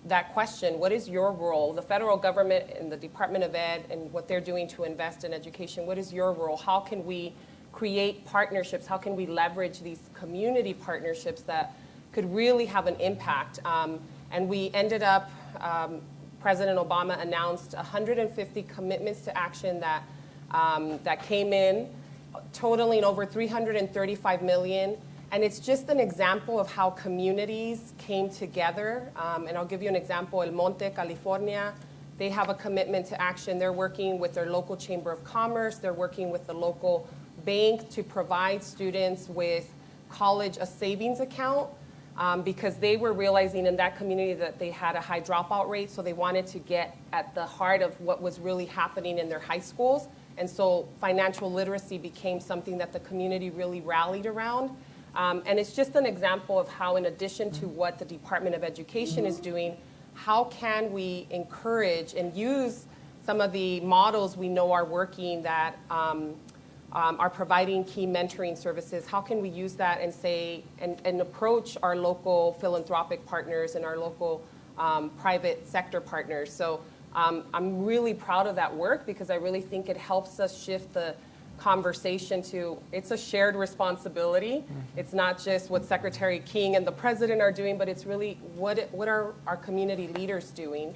that question: what is your role? The federal government and the Department of Ed and what they're doing to invest in education, what is your role? How can we create partnerships? How can we leverage these community partnerships that could really have an impact? And we ended up, President Obama announced 150 commitments to action that came in, totaling over $335 million. And it's just an example of how communities came together. And I'll give you an example. El Monte, California, they have a commitment to action. They're working with their local Chamber of Commerce. They're working with the local bank to provide students with a savings account because they were realizing in that community that they had a high dropout rate, so they wanted to get at the heart of what was really happening in their high schools. And so financial literacy became something that the community really rallied around. And it's just an example of how, in addition to what the Department of Education is doing, how can we encourage and use some of the models we know are working that are providing key mentoring services? How can we use that and say and approach our local philanthropic partners and our local private sector partners? So I'm really proud of that work, because I really think it helps us shift the conversation to, it's a shared responsibility. It's not just what Secretary King and the President are doing, but it's really what are our community leaders doing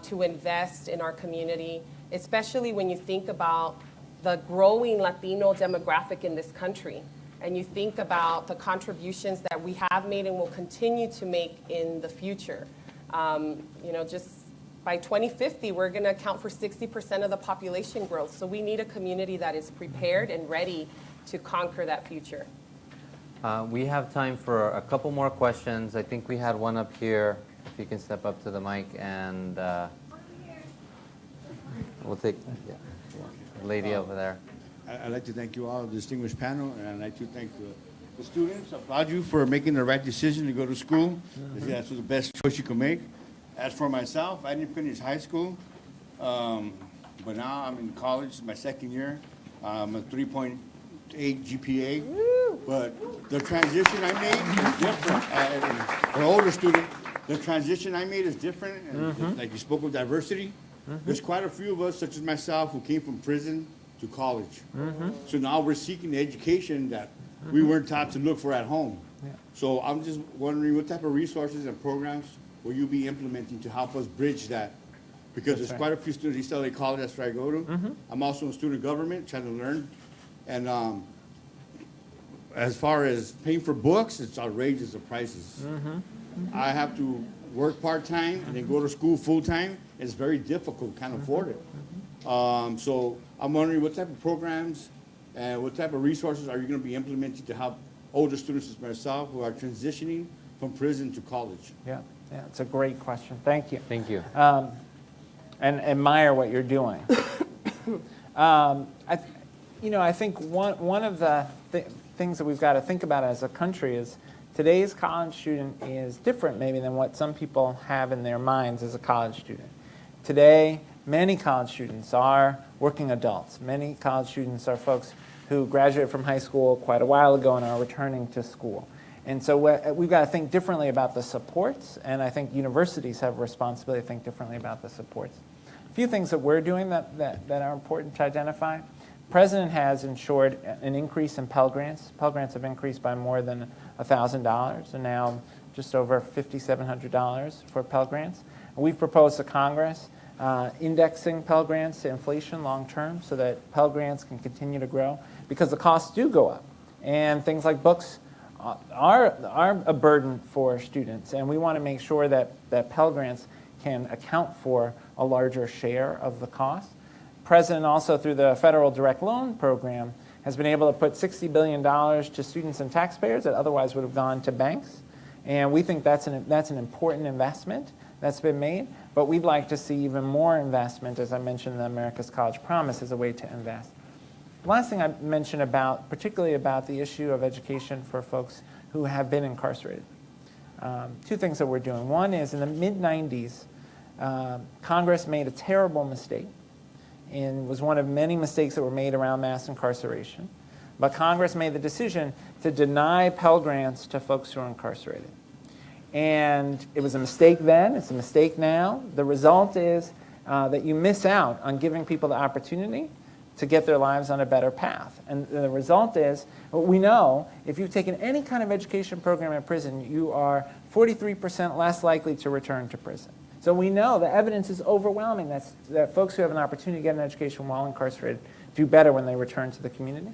to invest in our community, especially when you think about the growing Latino demographic in this country, and you think about the contributions that we have made and will continue to make in the future. Just by 2050, we're going to account for 60% of the population growth. So we need a community that is prepared and ready to conquer that future. We have time for a couple more questions. I think we had one up here. If you can step up to the mic, and we'll take the lady over there. I'd like to thank you all, the distinguished panel, and I'd like to thank the students, applaud you for making the right decision to go to school. That's the best choice you can make. As for myself, I didn't finish high school, but now I'm in college, my second year. I'm a 3.8 GPA. But the transition I made is different. For an older student, the transition I made is different. And like you spoke of diversity, there's quite a few of us, such as myself, who came from prison to college. So now we're seeking the education that we weren't taught to look for at home. So I'm just wondering what type of resources and programs will you be implementing to help us bridge that? Because there's quite a few students, East LA College, that's where I go to. I'm also in student government, trying to learn. And as far as paying for books, it's outrageous, the prices. I have to work part-time and then go to school full-time. It's very difficult, can't afford it. So I'm wondering what type of programs and what type of resources are you going to be implementing to help older students as myself who are transitioning from prison to college? Yeah, it's a great question. Thank you. Thank you. And admire what you're doing. I think one of the things that we've got to think about as a country is today's college student is different maybe than what some people have in their minds as a college student. Today, many college students are working adults. Many college students are folks who graduated from high school quite a while ago and are returning to school. And so we've got to think differently about the supports, and I think universities have a responsibility to think differently about the supports. A few things that we're doing that are important to identify. The President has ensured an increase in Pell Grants. Pell Grants have increased by more than $1,000, and now just over $5,700 for Pell Grants. And we've proposed to Congress indexing Pell Grants to inflation long term so that Pell Grants can continue to grow because the costs do go up. And things like books are a burden for students, and we want to make sure that Pell Grants can account for a larger share of the cost. The President also, through the Federal Direct Loan Program, has been able to put $60 billion to students and taxpayers that otherwise would have gone to banks. And we think that's an important investment that's been made, but we'd like to see even more investment, as I mentioned, the America's College Promise as a way to invest. The last thing I mentioned particularly about the issue of education for folks who have been incarcerated. Two things that we're doing. One is in the mid-90s, Congress made a terrible mistake, and was one of many mistakes that were made around mass incarceration. But Congress made the decision to deny Pell Grants to folks who are incarcerated. And it was a mistake then, it's a mistake now. The result is that you miss out on giving people the opportunity to get their lives on a better path. And the result is, we know if you've taken any kind of education program in prison, you are 43% less likely to return to prison. So we know the evidence is overwhelming that folks who have an opportunity to get an education while incarcerated do better when they return to the community.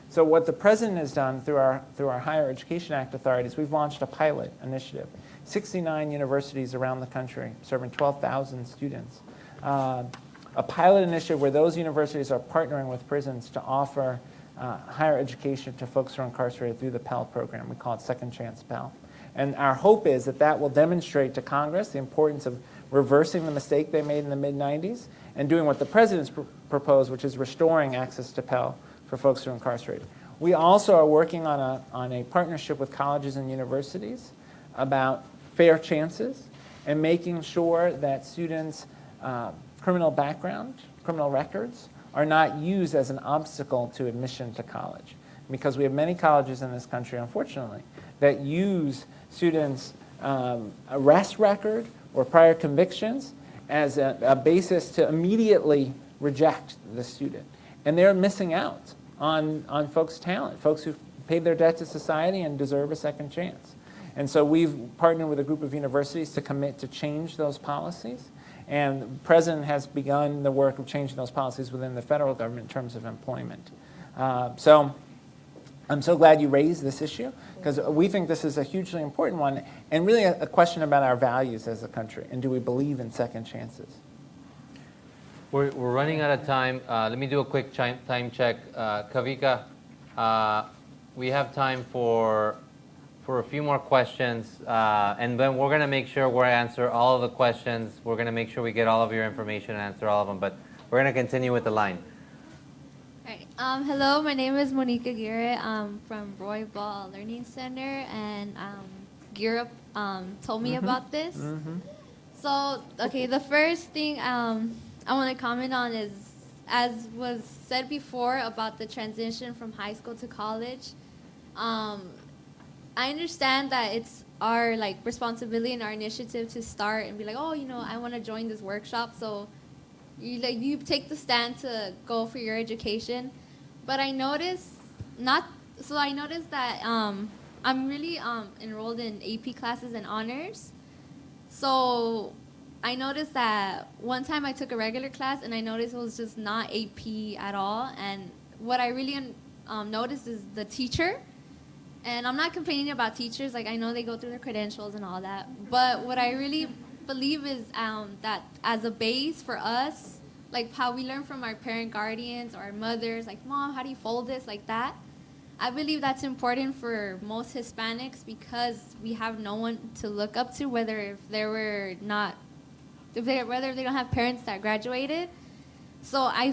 So what the President has done through our Higher Education Act authorities, we've launched a pilot initiative. 69 universities around the country, serving 12,000 students. A pilot initiative where those universities are partnering with prisons to offer higher education to folks who are incarcerated through the Pell program. We call it Second Chance Pell. And our hope is that will demonstrate to Congress the importance of reversing the mistake they made in the mid-90s and doing what the President's proposed, which is restoring access to Pell for folks who are incarcerated. We also are working on a partnership with colleges and universities about fair chances and making sure that students' criminal background, criminal records, are not used as an obstacle to admission to college. Because we have many colleges in this country, unfortunately, that use students' arrest record or prior convictions as a basis to immediately reject the student. And they're missing out on folks' talent, folks who've paid their debt to society and deserve a second chance. And so we've partnered with a group of universities to commit to change those policies. And the President has begun the work of changing those policies within the federal government in terms of employment. So I'm so glad you raised this issue, because we think this is a hugely important one, and really a question about our values as a country, and do we believe in second chances? We're running out of time. Let me do a quick time check. Kavika, we have time for a few more questions, and then we're going to make sure we answer all of the questions. We're going to make sure we get all of your information and answer all of them, but we're going to continue with the line. Alright, hello, my name is Monica Aguirre. I'm from Roy Ball Learning Center, and Gira told me about this. So, okay, the first thing I want to comment on is, as was said before about the transition from high school to college. I understand that it's our responsibility and our initiative to start and be like, oh, I want to join this workshop. So you take the stand to go for your education. But I noticed that I'm really enrolled in AP classes and honors. So I noticed that one time I took a regular class and I noticed it was just not AP at all. And what I really noticed is the teacher. And I'm not complaining about teachers. I know they go through their credentials and all that. But what I really believe is that as a base for us, how we learn from our parent guardians or our mothers, Mom, how do you fold this, like that? I believe that's important for most Hispanics because we have no one to look up to, whether they don't have parents that graduated. So I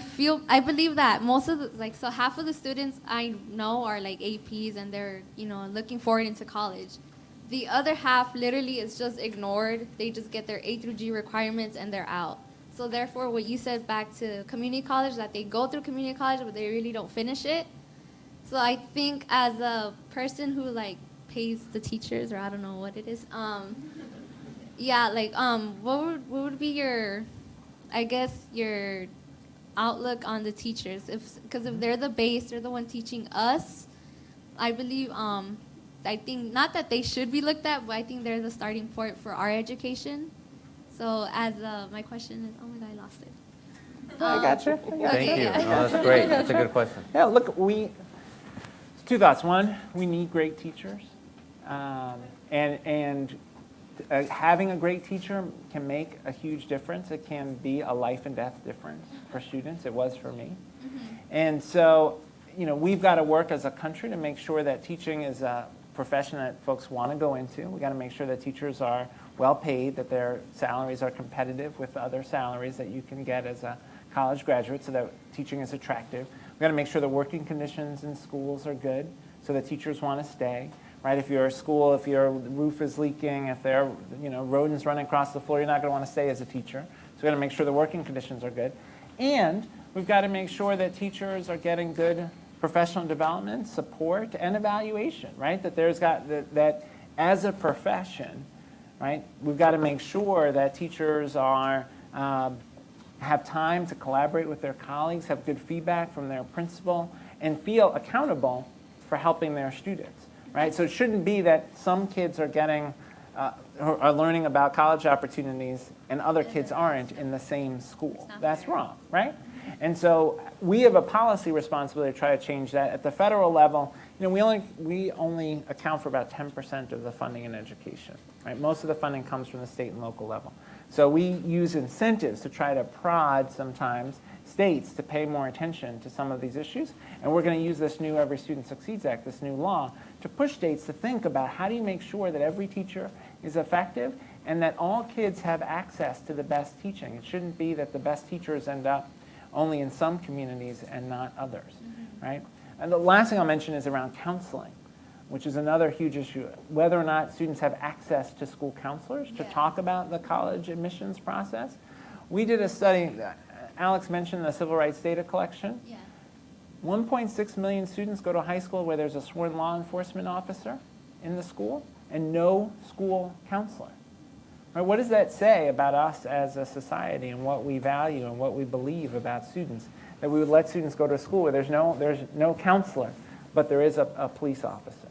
believe that most of the, half of the students I know are APs and they're, looking forward into college. The other half literally is just ignored. They just get their A through G requirements and they're out. So therefore, what you said back to community college, that they go through community college, but they really don't finish it. So I think as a person who pays the teachers, or I don't know what it is, what would be your outlook on the teachers? Because if they're the base, they're the one teaching us, I believe, I think not that they should be looked at, but I think they're the starting point for our education. So my question is, oh my God, I lost it. I got you. Thank you. No, that's great. That's a good question. Yeah, look, two thoughts. One, we need great teachers. Having a great teacher can make a huge difference. It can be a life and death difference for students. It was for me. And so, we've got to work as a country to make sure that teaching is a profession that folks want to go into. We've got to make sure that teachers are well paid, that their salaries are competitive with other salaries that you can get as a college graduate so that teaching is attractive. We've got to make sure the working conditions in schools are good so that teachers want to stay. Right? If you're a school, if your roof is leaking, if there are rodents running across the floor, you're not going to want to stay as a teacher. So we've got to make sure the working conditions are good. And we've got to make sure that teachers are getting good professional development, support, and evaluation, right? That that as a profession, right, we've got to make sure that teachers are have time to collaborate with their colleagues, have good feedback from their principal, and feel accountable for helping their students. Right? So it shouldn't be that some kids are are learning about college opportunities and other kids aren't in the same school. That's wrong, right? And so we have a policy responsibility to try to change that. At the federal level, we only account for about 10% of the funding in education. Right? Most of the funding comes from the state and local level. So we use incentives to try to prod sometimes states to pay more attention to some of these issues. And we're going to use this new Every Student Succeeds Act, this new law, to push states to think about how do you make sure that every teacher is effective and that all kids have access to the best teaching. It shouldn't be that the best teachers end up only in some communities and not others, right? And the last thing I'll mention is around counseling, which is another huge issue, whether or not students have access to school counselors to talk about the college admissions process. We did a study, Alex mentioned the civil rights data collection. Yeah. 1.6 million students go to high school where there's a sworn law enforcement officer in the school and no school counselor. Right? What does that say about us as a society and what we value and what we believe about students? That we would let students go to school where there's no counselor, but there is a police officer,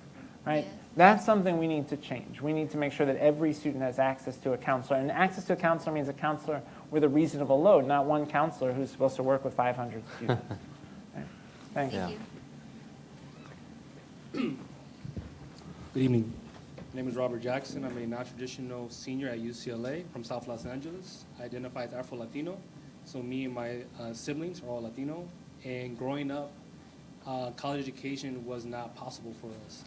right? Yes. That's something we need to change. We need to make sure that every student has access to a counselor. And access to a counselor means a counselor with a reasonable load, not one counselor who's supposed to work with 500 students. Right? Thanks. Thank you. Good evening. My name is Robert Jackson. I'm a non-traditional senior at UCLA from South Los Angeles. I identify as Afro-Latino. So me and my siblings are all Latino. And growing up, college education was not possible for us.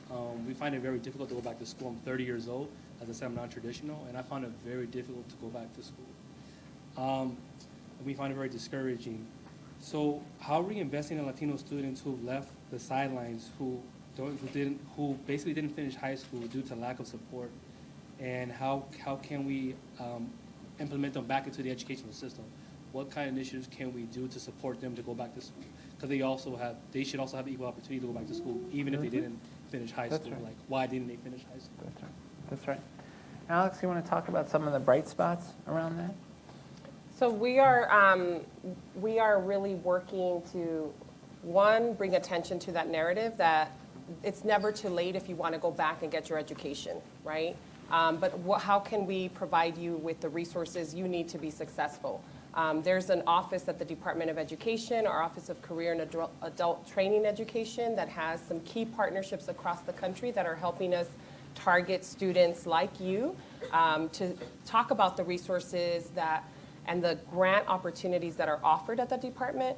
We find it very difficult to go back to school. I'm 30 years old. As I said, I'm non-traditional, and I found it very difficult to go back to school. We find it very discouraging. So how are we investing in Latino students who left the sidelines, who basically didn't finish high school due to lack of support, and how can we implement them back into the educational system? What kind of initiatives can we do to support them to go back to school? Because they should also have the equal opportunity to go back to school, even if they didn't finish high school. Right. Like, why didn't they finish high school? That's right. That's right. Alex, you want to talk about some of the bright spots around that? So we are really working to, one, bring attention to that narrative that it's never too late if you want to go back and get your education, right? But how can we provide you with the resources you need to be successful? There's an office at the Department of Education, our Office of Career and Adult Training Education, that has some key partnerships across the country that are helping us target students like you to talk about the resources and the grant opportunities that are offered at the department.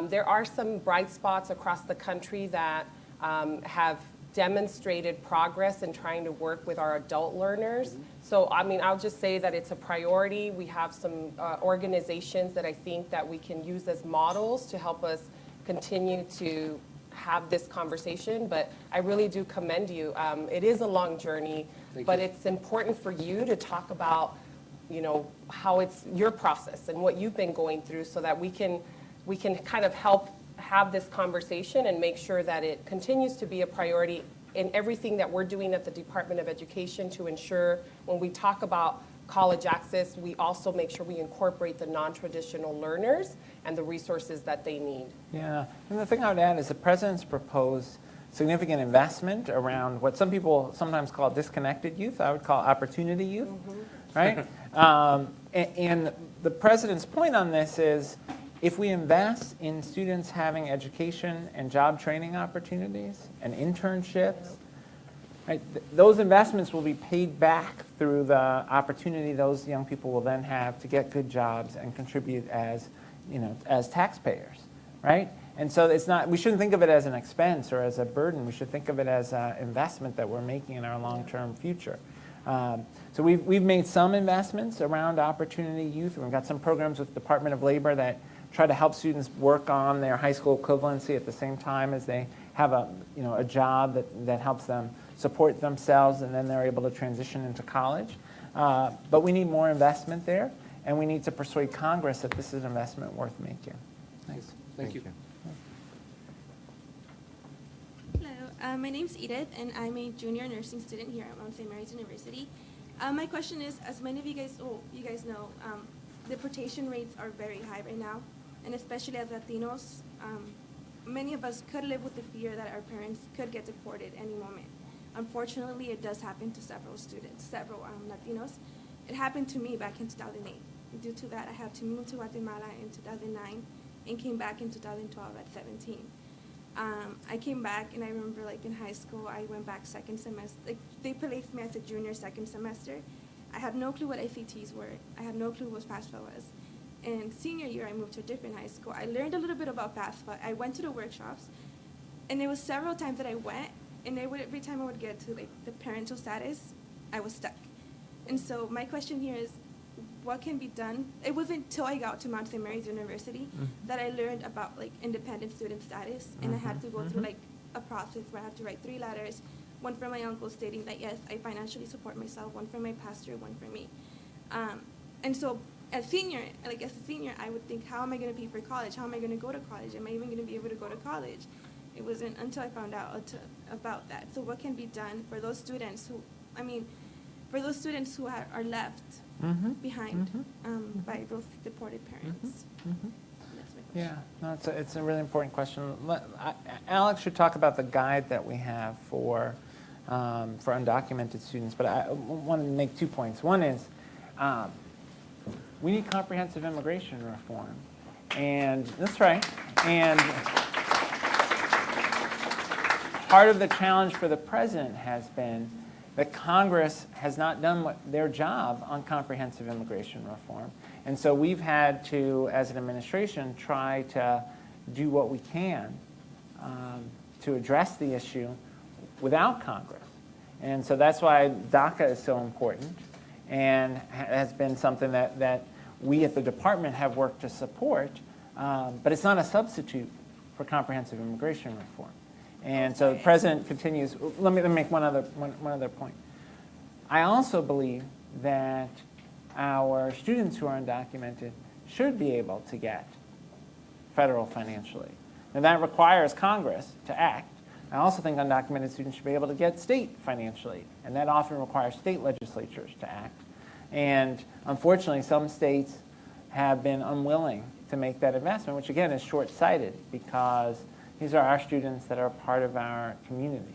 There are some bright spots across the country that have demonstrated progress in trying to work with our adult learners. So, I mean, I'll just say that it's a priority. We have some organizations that I think that we can use as models to help us continue to have this conversation, but I really do commend you. It is a long journey, but it's important for you to talk about, you know, how it's your process and what you've been going through so that we can kind of help have this conversation and make sure that it continues to be a priority in everything that we're doing at the Department of Education to ensure when we talk about college access, we also make sure we incorporate the non-traditional learners and the resources that they need. Yeah, and the thing I would add is the President's proposed significant investment around what some people sometimes call disconnected youth. I would call opportunity youth, right? And the President's point on this is if we invest in students having education and job training opportunities and internships, right, those investments will be paid back through the opportunity those young people will then have to get good jobs and contribute as, you know, as taxpayers, right? And so it's not, we shouldn't think of it as an expense or as a burden. We should think of it as an investment that we're making in our long-term future. So we've made some investments around opportunity youth. We've got some programs with the Department of Labor that try to help students work on their high school equivalency at the same time as they have a job that helps them support themselves, and then they're able to transition into college. But we need more investment there, and we need to persuade Congress that this is an investment worth making. Thanks. Thank you. Hello, my name's Edith, and I'm a junior nursing student here at Mount St. Mary's University. My question is, as many of you guys know, deportation rates are very high right now, and especially as Latinos, many of us could live with the fear that our parents could get deported any moment. Unfortunately, it does happen to several students, several Latinos. It happened to me back in 2008. Due to that, I had to move to Guatemala in 2009 and came back in 2012 at 17. I came back, and I remember, like, in high school, I went back second semester. Like, they placed me as a junior second semester. I had no clue what SATs were. I had no clue what FAFSA was. And senior year, I moved to a different high school. I learned a little bit about FAFSA. I went to the workshops, and there was several times that I went, and every time I would get to, like, the parental status, I was stuck. And so my question here is, what can be done? It wasn't until I got to Mount St. Mary's University that I learned about, like, independent student status, and I had to go through, like, a process where I had to write 3 letters, one from my uncle stating that, yes, I financially support myself, one from my pastor, one from me. And so as a senior, I would think, how am I going to pay for college? How am I going to go to college? Am I even going to be able to go to college? It wasn't until I found out about that. So what can be done for those students who, are left behind by those deported parents? That's my question. Yeah, no, it's a really important question. Alex should talk about the guide that we have for undocumented students, but I want to make 2 points. One is we need comprehensive immigration reform, and that's right. And part of the challenge for the president has been that Congress has not done their job on comprehensive immigration reform. And so we've had to, as an administration, try to do what we can to address the issue without Congress. And so that's why DACA is so important and has been something that we at the department have worked to support. but it's not a substitute for comprehensive immigration reform. And so the president continues. Let me make one other point. I also believe that our students who are undocumented should be able to get federal financial aid. Now that requires Congress to act. I also think undocumented students should be able to get state financial aid, and that often requires state legislatures to act. And unfortunately, some states have been unwilling to make that investment, which again is short-sighted because these are our students that are part of our community.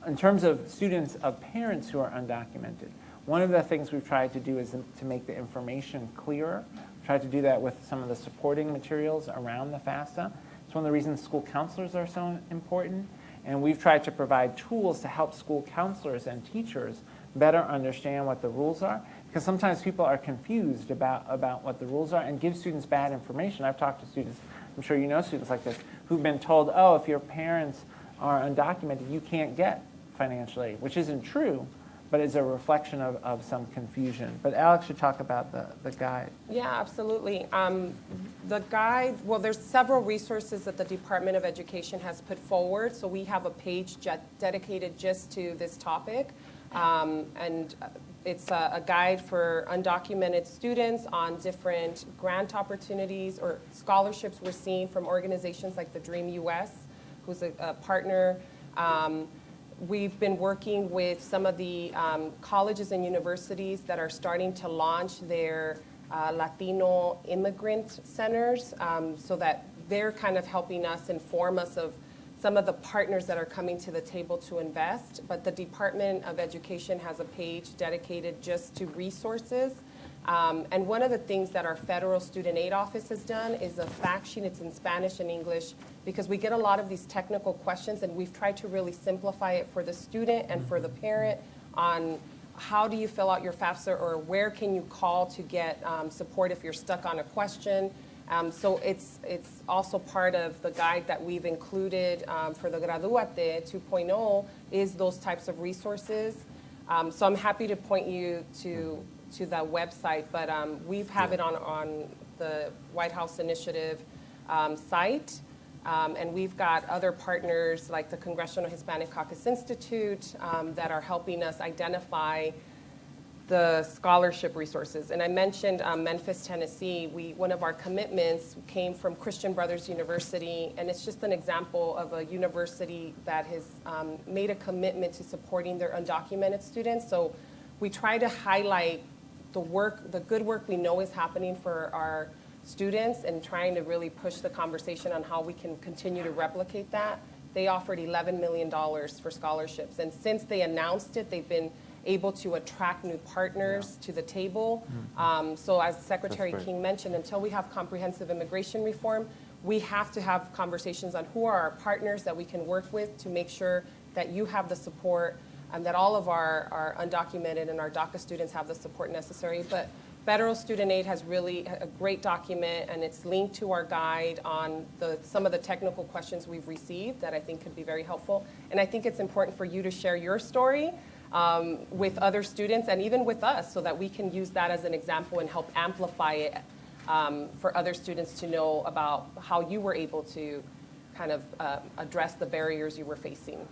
In terms of students of parents who are undocumented, one of the things we've tried to do is to make the information clearer. We've tried to do that with some of the supporting materials around the FAFSA. It's one of the reasons school counselors are so important. And we've tried to provide tools to help school counselors and teachers better understand what the rules are. Because sometimes people are confused about what the rules are and give students bad information. I've talked to students, I'm sure you know students like this, who've been told, oh, if your parents are undocumented, you can't get financial aid, which isn't true, but is a reflection of some confusion. But Alex should talk about the guide. Yeah, absolutely. The guide, well, there's several resources that the Department of Education has put forward. So we have a page dedicated just to this topic. And it's a guide for undocumented students on different grant opportunities or scholarships we're seeing from organizations like the Dream US, who's a partner. We've been working with some of the colleges and universities that are starting to launch their Latino immigrant centers so that they're kind of helping us inform us of some of the partners that are coming to the table to invest. But the Department of Education has a page dedicated just to resources. And one of the things that our federal student aid office has done is a fact sheet. It's in Spanish and English because we get a lot of these technical questions, and we've tried to really simplify it for the student and for the parent on how do you fill out your FAFSA, or where can you call to get support if you're stuck on a question. So it's also part of the guide that we've included for the Graduate 2.0 is those types of resources. So I'm happy to point you to the website, but we have it on the White House Initiative site. And we've got other partners like the Congressional Hispanic Caucus Institute that are helping us identify the scholarship resources. And I mentioned Memphis, Tennessee. One of our commitments came from Christian Brothers University, and it's just an example of a university that has made a commitment to supporting their undocumented students. So we try to highlight the good work we know is happening for our students and trying to really push the conversation on how we can continue to replicate that. They offered $11 million for scholarships, and since they announced it, they've been able to attract new partners to the table. So as Secretary King mentioned, until we have comprehensive immigration reform, we have to have conversations on who are our partners that we can work with to make sure that you have the support and that all of our undocumented and our DACA students have the support necessary. But Federal Student Aid has really a great document, and it's linked to our guide on some of the technical questions we've received that I think could be very helpful. And I think it's important for you to share your story with other students and even with us so that we can use that as an example and help amplify it for other students to know about how you were able to kind of address the barriers you were facing.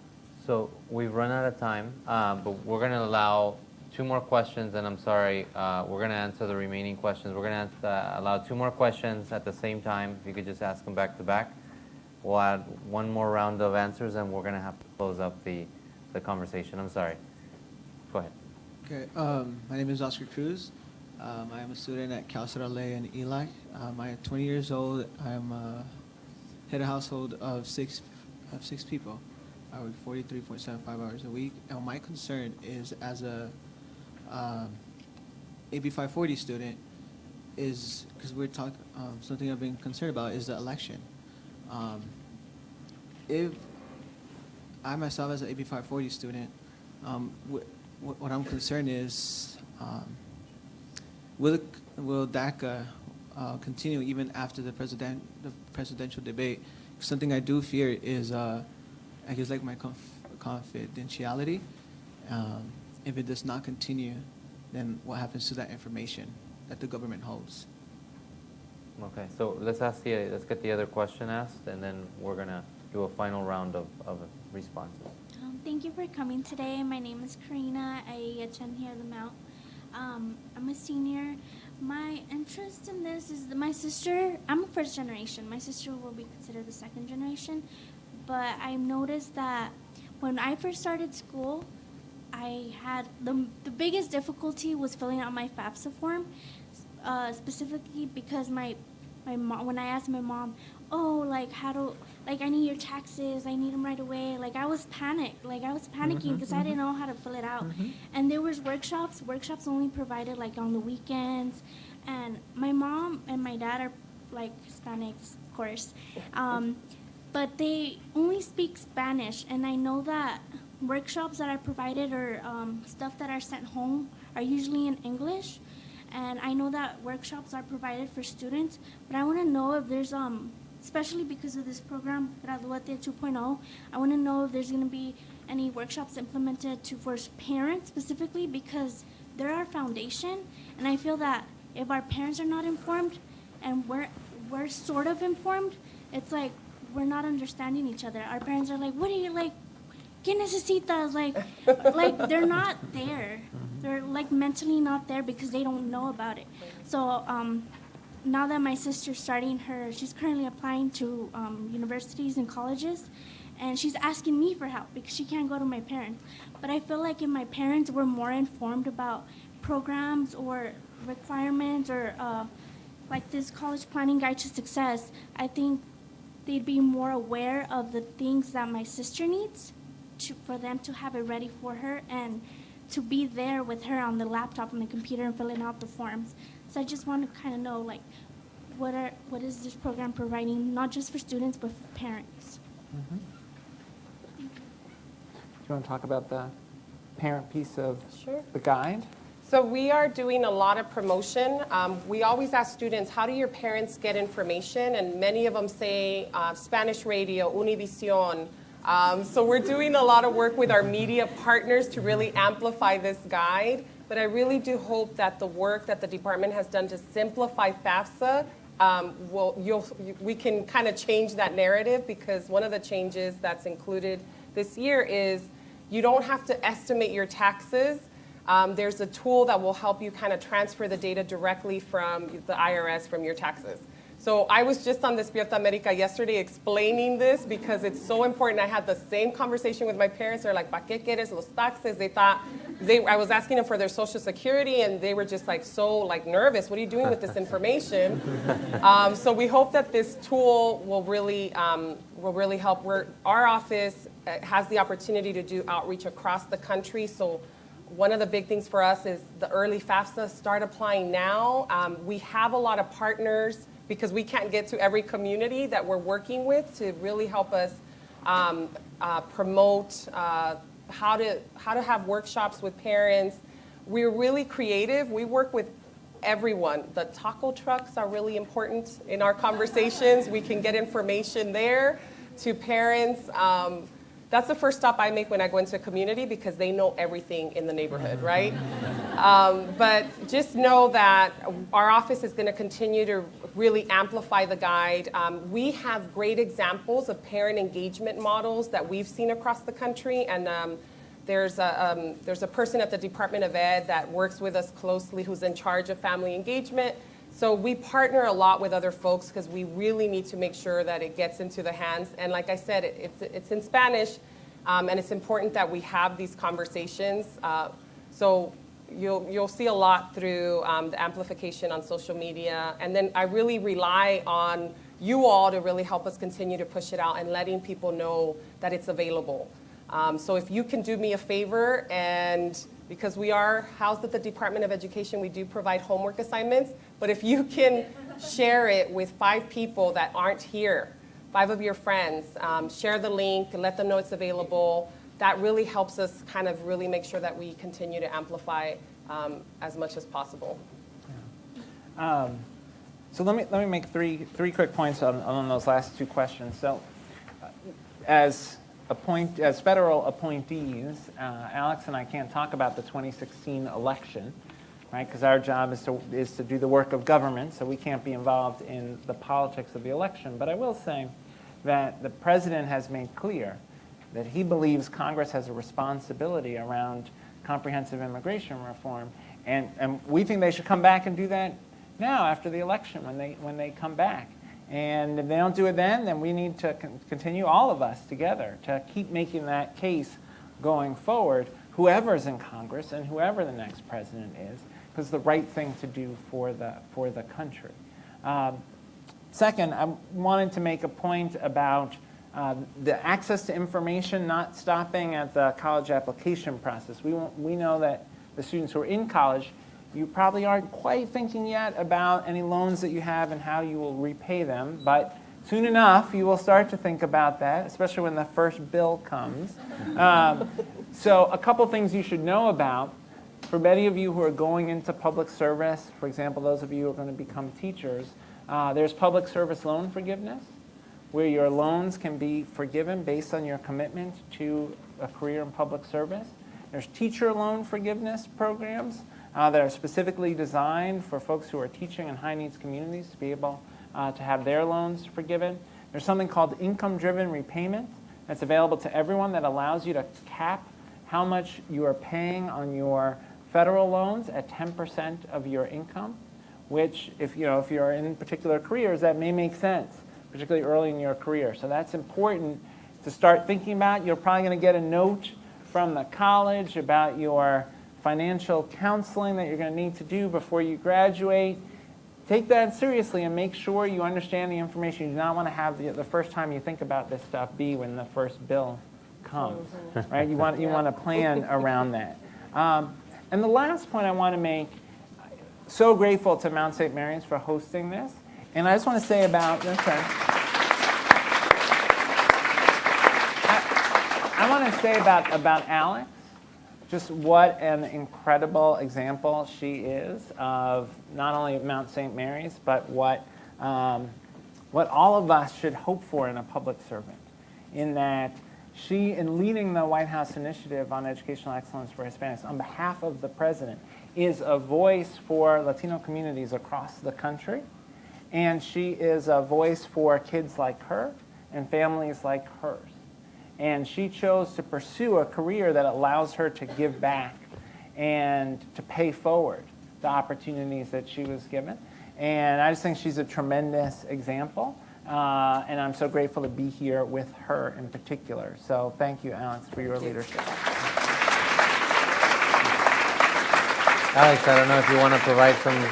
So we've run out of time, but we're going to allow 2 more questions, and I'm sorry, we're going to answer the remaining questions. We're going to allow 2 more questions at the same time. If you could just ask them back to back. We'll add 1 more round of answers, and we're going to have to close up the conversation. I'm sorry. Go ahead. Okay, my name is Oscar Cruz. I am a student at Cal State LA and ELAC. I am 20 years old. I am head of household of six people. I work 43.75 hours a week. And my concern is, as a AB 540 student, is because we're talking something I've been concerned about is the election. If I myself, as an AB 540 student, what I'm concerned is, will DACA continue even after the presidential debate? Something I do fear is, I guess, like my confidentiality. If it does not continue, then what happens to that information that the government holds? Okay, so let's get the other question asked, and then we're gonna do a final round of responses. Thank you for coming today. My name is Karina. I attend here at the Mount. I'm a senior. My interest in this is that my sister, I'm a first generation. My sister will be considered the second generation. But I noticed that when I first started school, I had the biggest difficulty was filling out my FAFSA form, specifically because my mom, when I asked my mom, oh, like I need your taxes, I need them right away. Like I was panicking because I didn't know how to fill it out. And there was workshops only provided like on the weekends. And my mom and my dad are like Hispanics, of course. But they only speak Spanish. And I know that workshops that are provided or stuff that are sent home are usually in English. And I know that workshops are provided for students, but I want to know if there's, especially because of this program, Graduate 2.0, I want to know if there's going to be any workshops implemented for parents specifically, because they're our foundation, and I feel that if our parents are not informed and we're sort of informed, it's like we're not understanding each other. Our parents are like, what do you like? ¿Qué necesitas? Like they're not there. They're like mentally not there because they don't know about it. So now that my sister's starting she's currently applying to universities and colleges, and she's asking me for help because she can't go to my parents. But I feel like if my parents were more informed about programs or requirements or like this college planning guide to success, I think they'd be more aware of the things that my sister needs for them to have it ready for her and to be there with her on the laptop and the computer and filling out the forms. So I just want to kind of know, like, what is this program providing, not just for students, but for parents? Do you want to talk about the parent piece of Sure. the guide? So we are doing a lot of promotion. We always ask students, how do your parents get information? And many of them say Spanish radio, Univision. So we're doing a lot of work with our media partners to really amplify this guide. But I really do hope that the work that the department has done to simplify FAFSA, we can kind of change that narrative, because one of the changes that's included this year is you don't have to estimate your taxes. There's a tool that will help you kind of transfer the data directly from the IRS from your taxes. So I was just on Despierta America yesterday explaining this because it's so important. I had the same conversation with my parents. They're like, ¿Pa qué quieres los taxes? They thought, I was asking them for their social security, and they were just like so like nervous. What are you doing with this information? So we hope that this tool will really help. Our office has the opportunity to do outreach across the country. So one of the big things for us is the early FAFSA, start applying now. We have a lot of partners, because we can't get to every community that we're working with, to really help us promote how to have workshops with parents. We're really creative. We work with everyone. The taco trucks are really important in our conversations. We can get information there to parents. That's the first stop I make when I go into a community, because they know everything in the neighborhood, right? But just know that our office is going to continue to really amplify the guide. We have great examples of parent engagement models that we've seen across the country, and there's a person at the Department of Ed that works with us closely who's in charge of family engagement. So we partner a lot with other folks because we really need to make sure that it gets into the hands. And like I said, it's in Spanish, and it's important that we have these conversations. So you'll see a lot through the amplification on social media. And then I really rely on you all to really help us continue to push it out and letting people know that it's available. So if you can do me a favor, and because we are housed at the Department of Education, we do provide homework assignments. But if you can share it with 5 people that aren't here, 5 of your friends, share the link and let them know it's available. That really helps us kind of really make sure that we continue to amplify as much as possible. So let me make three quick points on those last 2 questions. So as federal appointees, Alex and I can't talk about the 2016 election, right? Because our job is to do the work of government, so we can't be involved in the politics of the election. But I will say that the president has made clear that he believes Congress has a responsibility around comprehensive immigration reform, and we think they should come back and do that now after the election when they come back. And if they don't do it then we need to continue, all of us together, to keep making that case going forward, whoever's in Congress and whoever the next president is, because it's the right thing to do for the country. Second, I wanted to make a point about the access to information not stopping at the college application process. We know that the students who are in college, you probably aren't quite thinking yet about any loans that you have and how you will repay them, but soon enough you will start to think about that, especially when the first bill comes. So a couple things you should know about. For many of you who are going into public service, for example, those of you who are going to become teachers, there's public service loan forgiveness, where your loans can be forgiven based on your commitment to a career in public service. There's teacher loan forgiveness programs that are specifically designed for folks who are teaching in high-needs communities to be able to have their loans forgiven. There's something called income-driven repayment that's available to everyone that allows you to cap how much you are paying on your federal loans at 10% of your income, which, if you're in particular careers, that may make sense, particularly early in your career. So that's important to start thinking about. You're probably going to get a note from the college about your financial counseling that you're going to need to do before you graduate. Take that seriously and make sure you understand the information. You do not want to have the first time you think about this stuff be when the first bill comes, right? You want to plan around that. And the last point I want to make, so grateful to Mount St. Mary's for hosting this. And I just want to say about this. I want to say about Alex, just what an incredible example she is of not only Mount St. Mary's, but what all of us should hope for in a public servant. In that she, in leading the White House initiative on educational excellence for Hispanics on behalf of the president, is a voice for Latino communities across the country. And she is a voice for kids like her and families like hers. And she chose to pursue a career that allows her to give back and to pay forward the opportunities that she was given. And I just think she's a tremendous example. And I'm so grateful to be here with her in particular. So thank you, Alex, for your leadership. Alex, I don't know if you want to provide some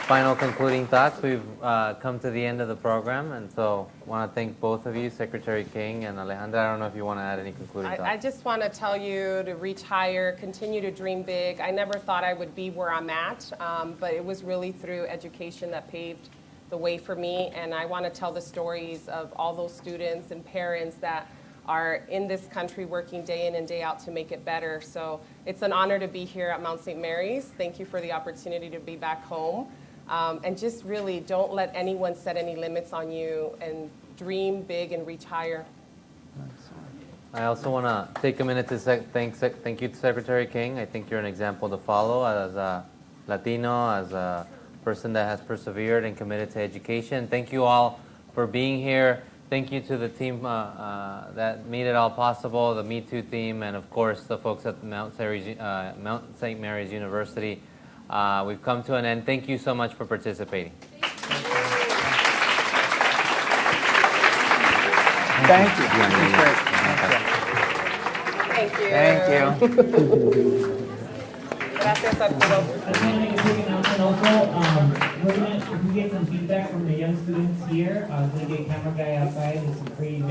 final concluding thoughts. We've come to the end of the program, and so I want to thank both of you, Secretary King and Alejandra. I don't know if you want to add any concluding thoughts. I just want to tell you to reach higher, continue to dream big. I never thought I would be where I'm at, but it was really through education that paved the way for me, and I want to tell the stories of all those students and parents that are in this country working day in and day out to make it better. So it's an honor to be here at Mount St. Mary's. Thank you for the opportunity to be back home. And just really don't let anyone set any limits on you, and dream big and reach higher. I also want to take a minute to thank you to Secretary King. I think you're an example to follow as a Latino, as a person that has persevered and committed to education. Thank you all for being here. Thank you to the team that made it all possible, the Me Too team, and of course the folks at Mount St. Mary's University. We've come to an end. Thank you so much for participating. Thank you. Thank you. Gracias, Arturo. We're gonna, if we get some feedback from the young students here, I'm going to get camera guy outside and some free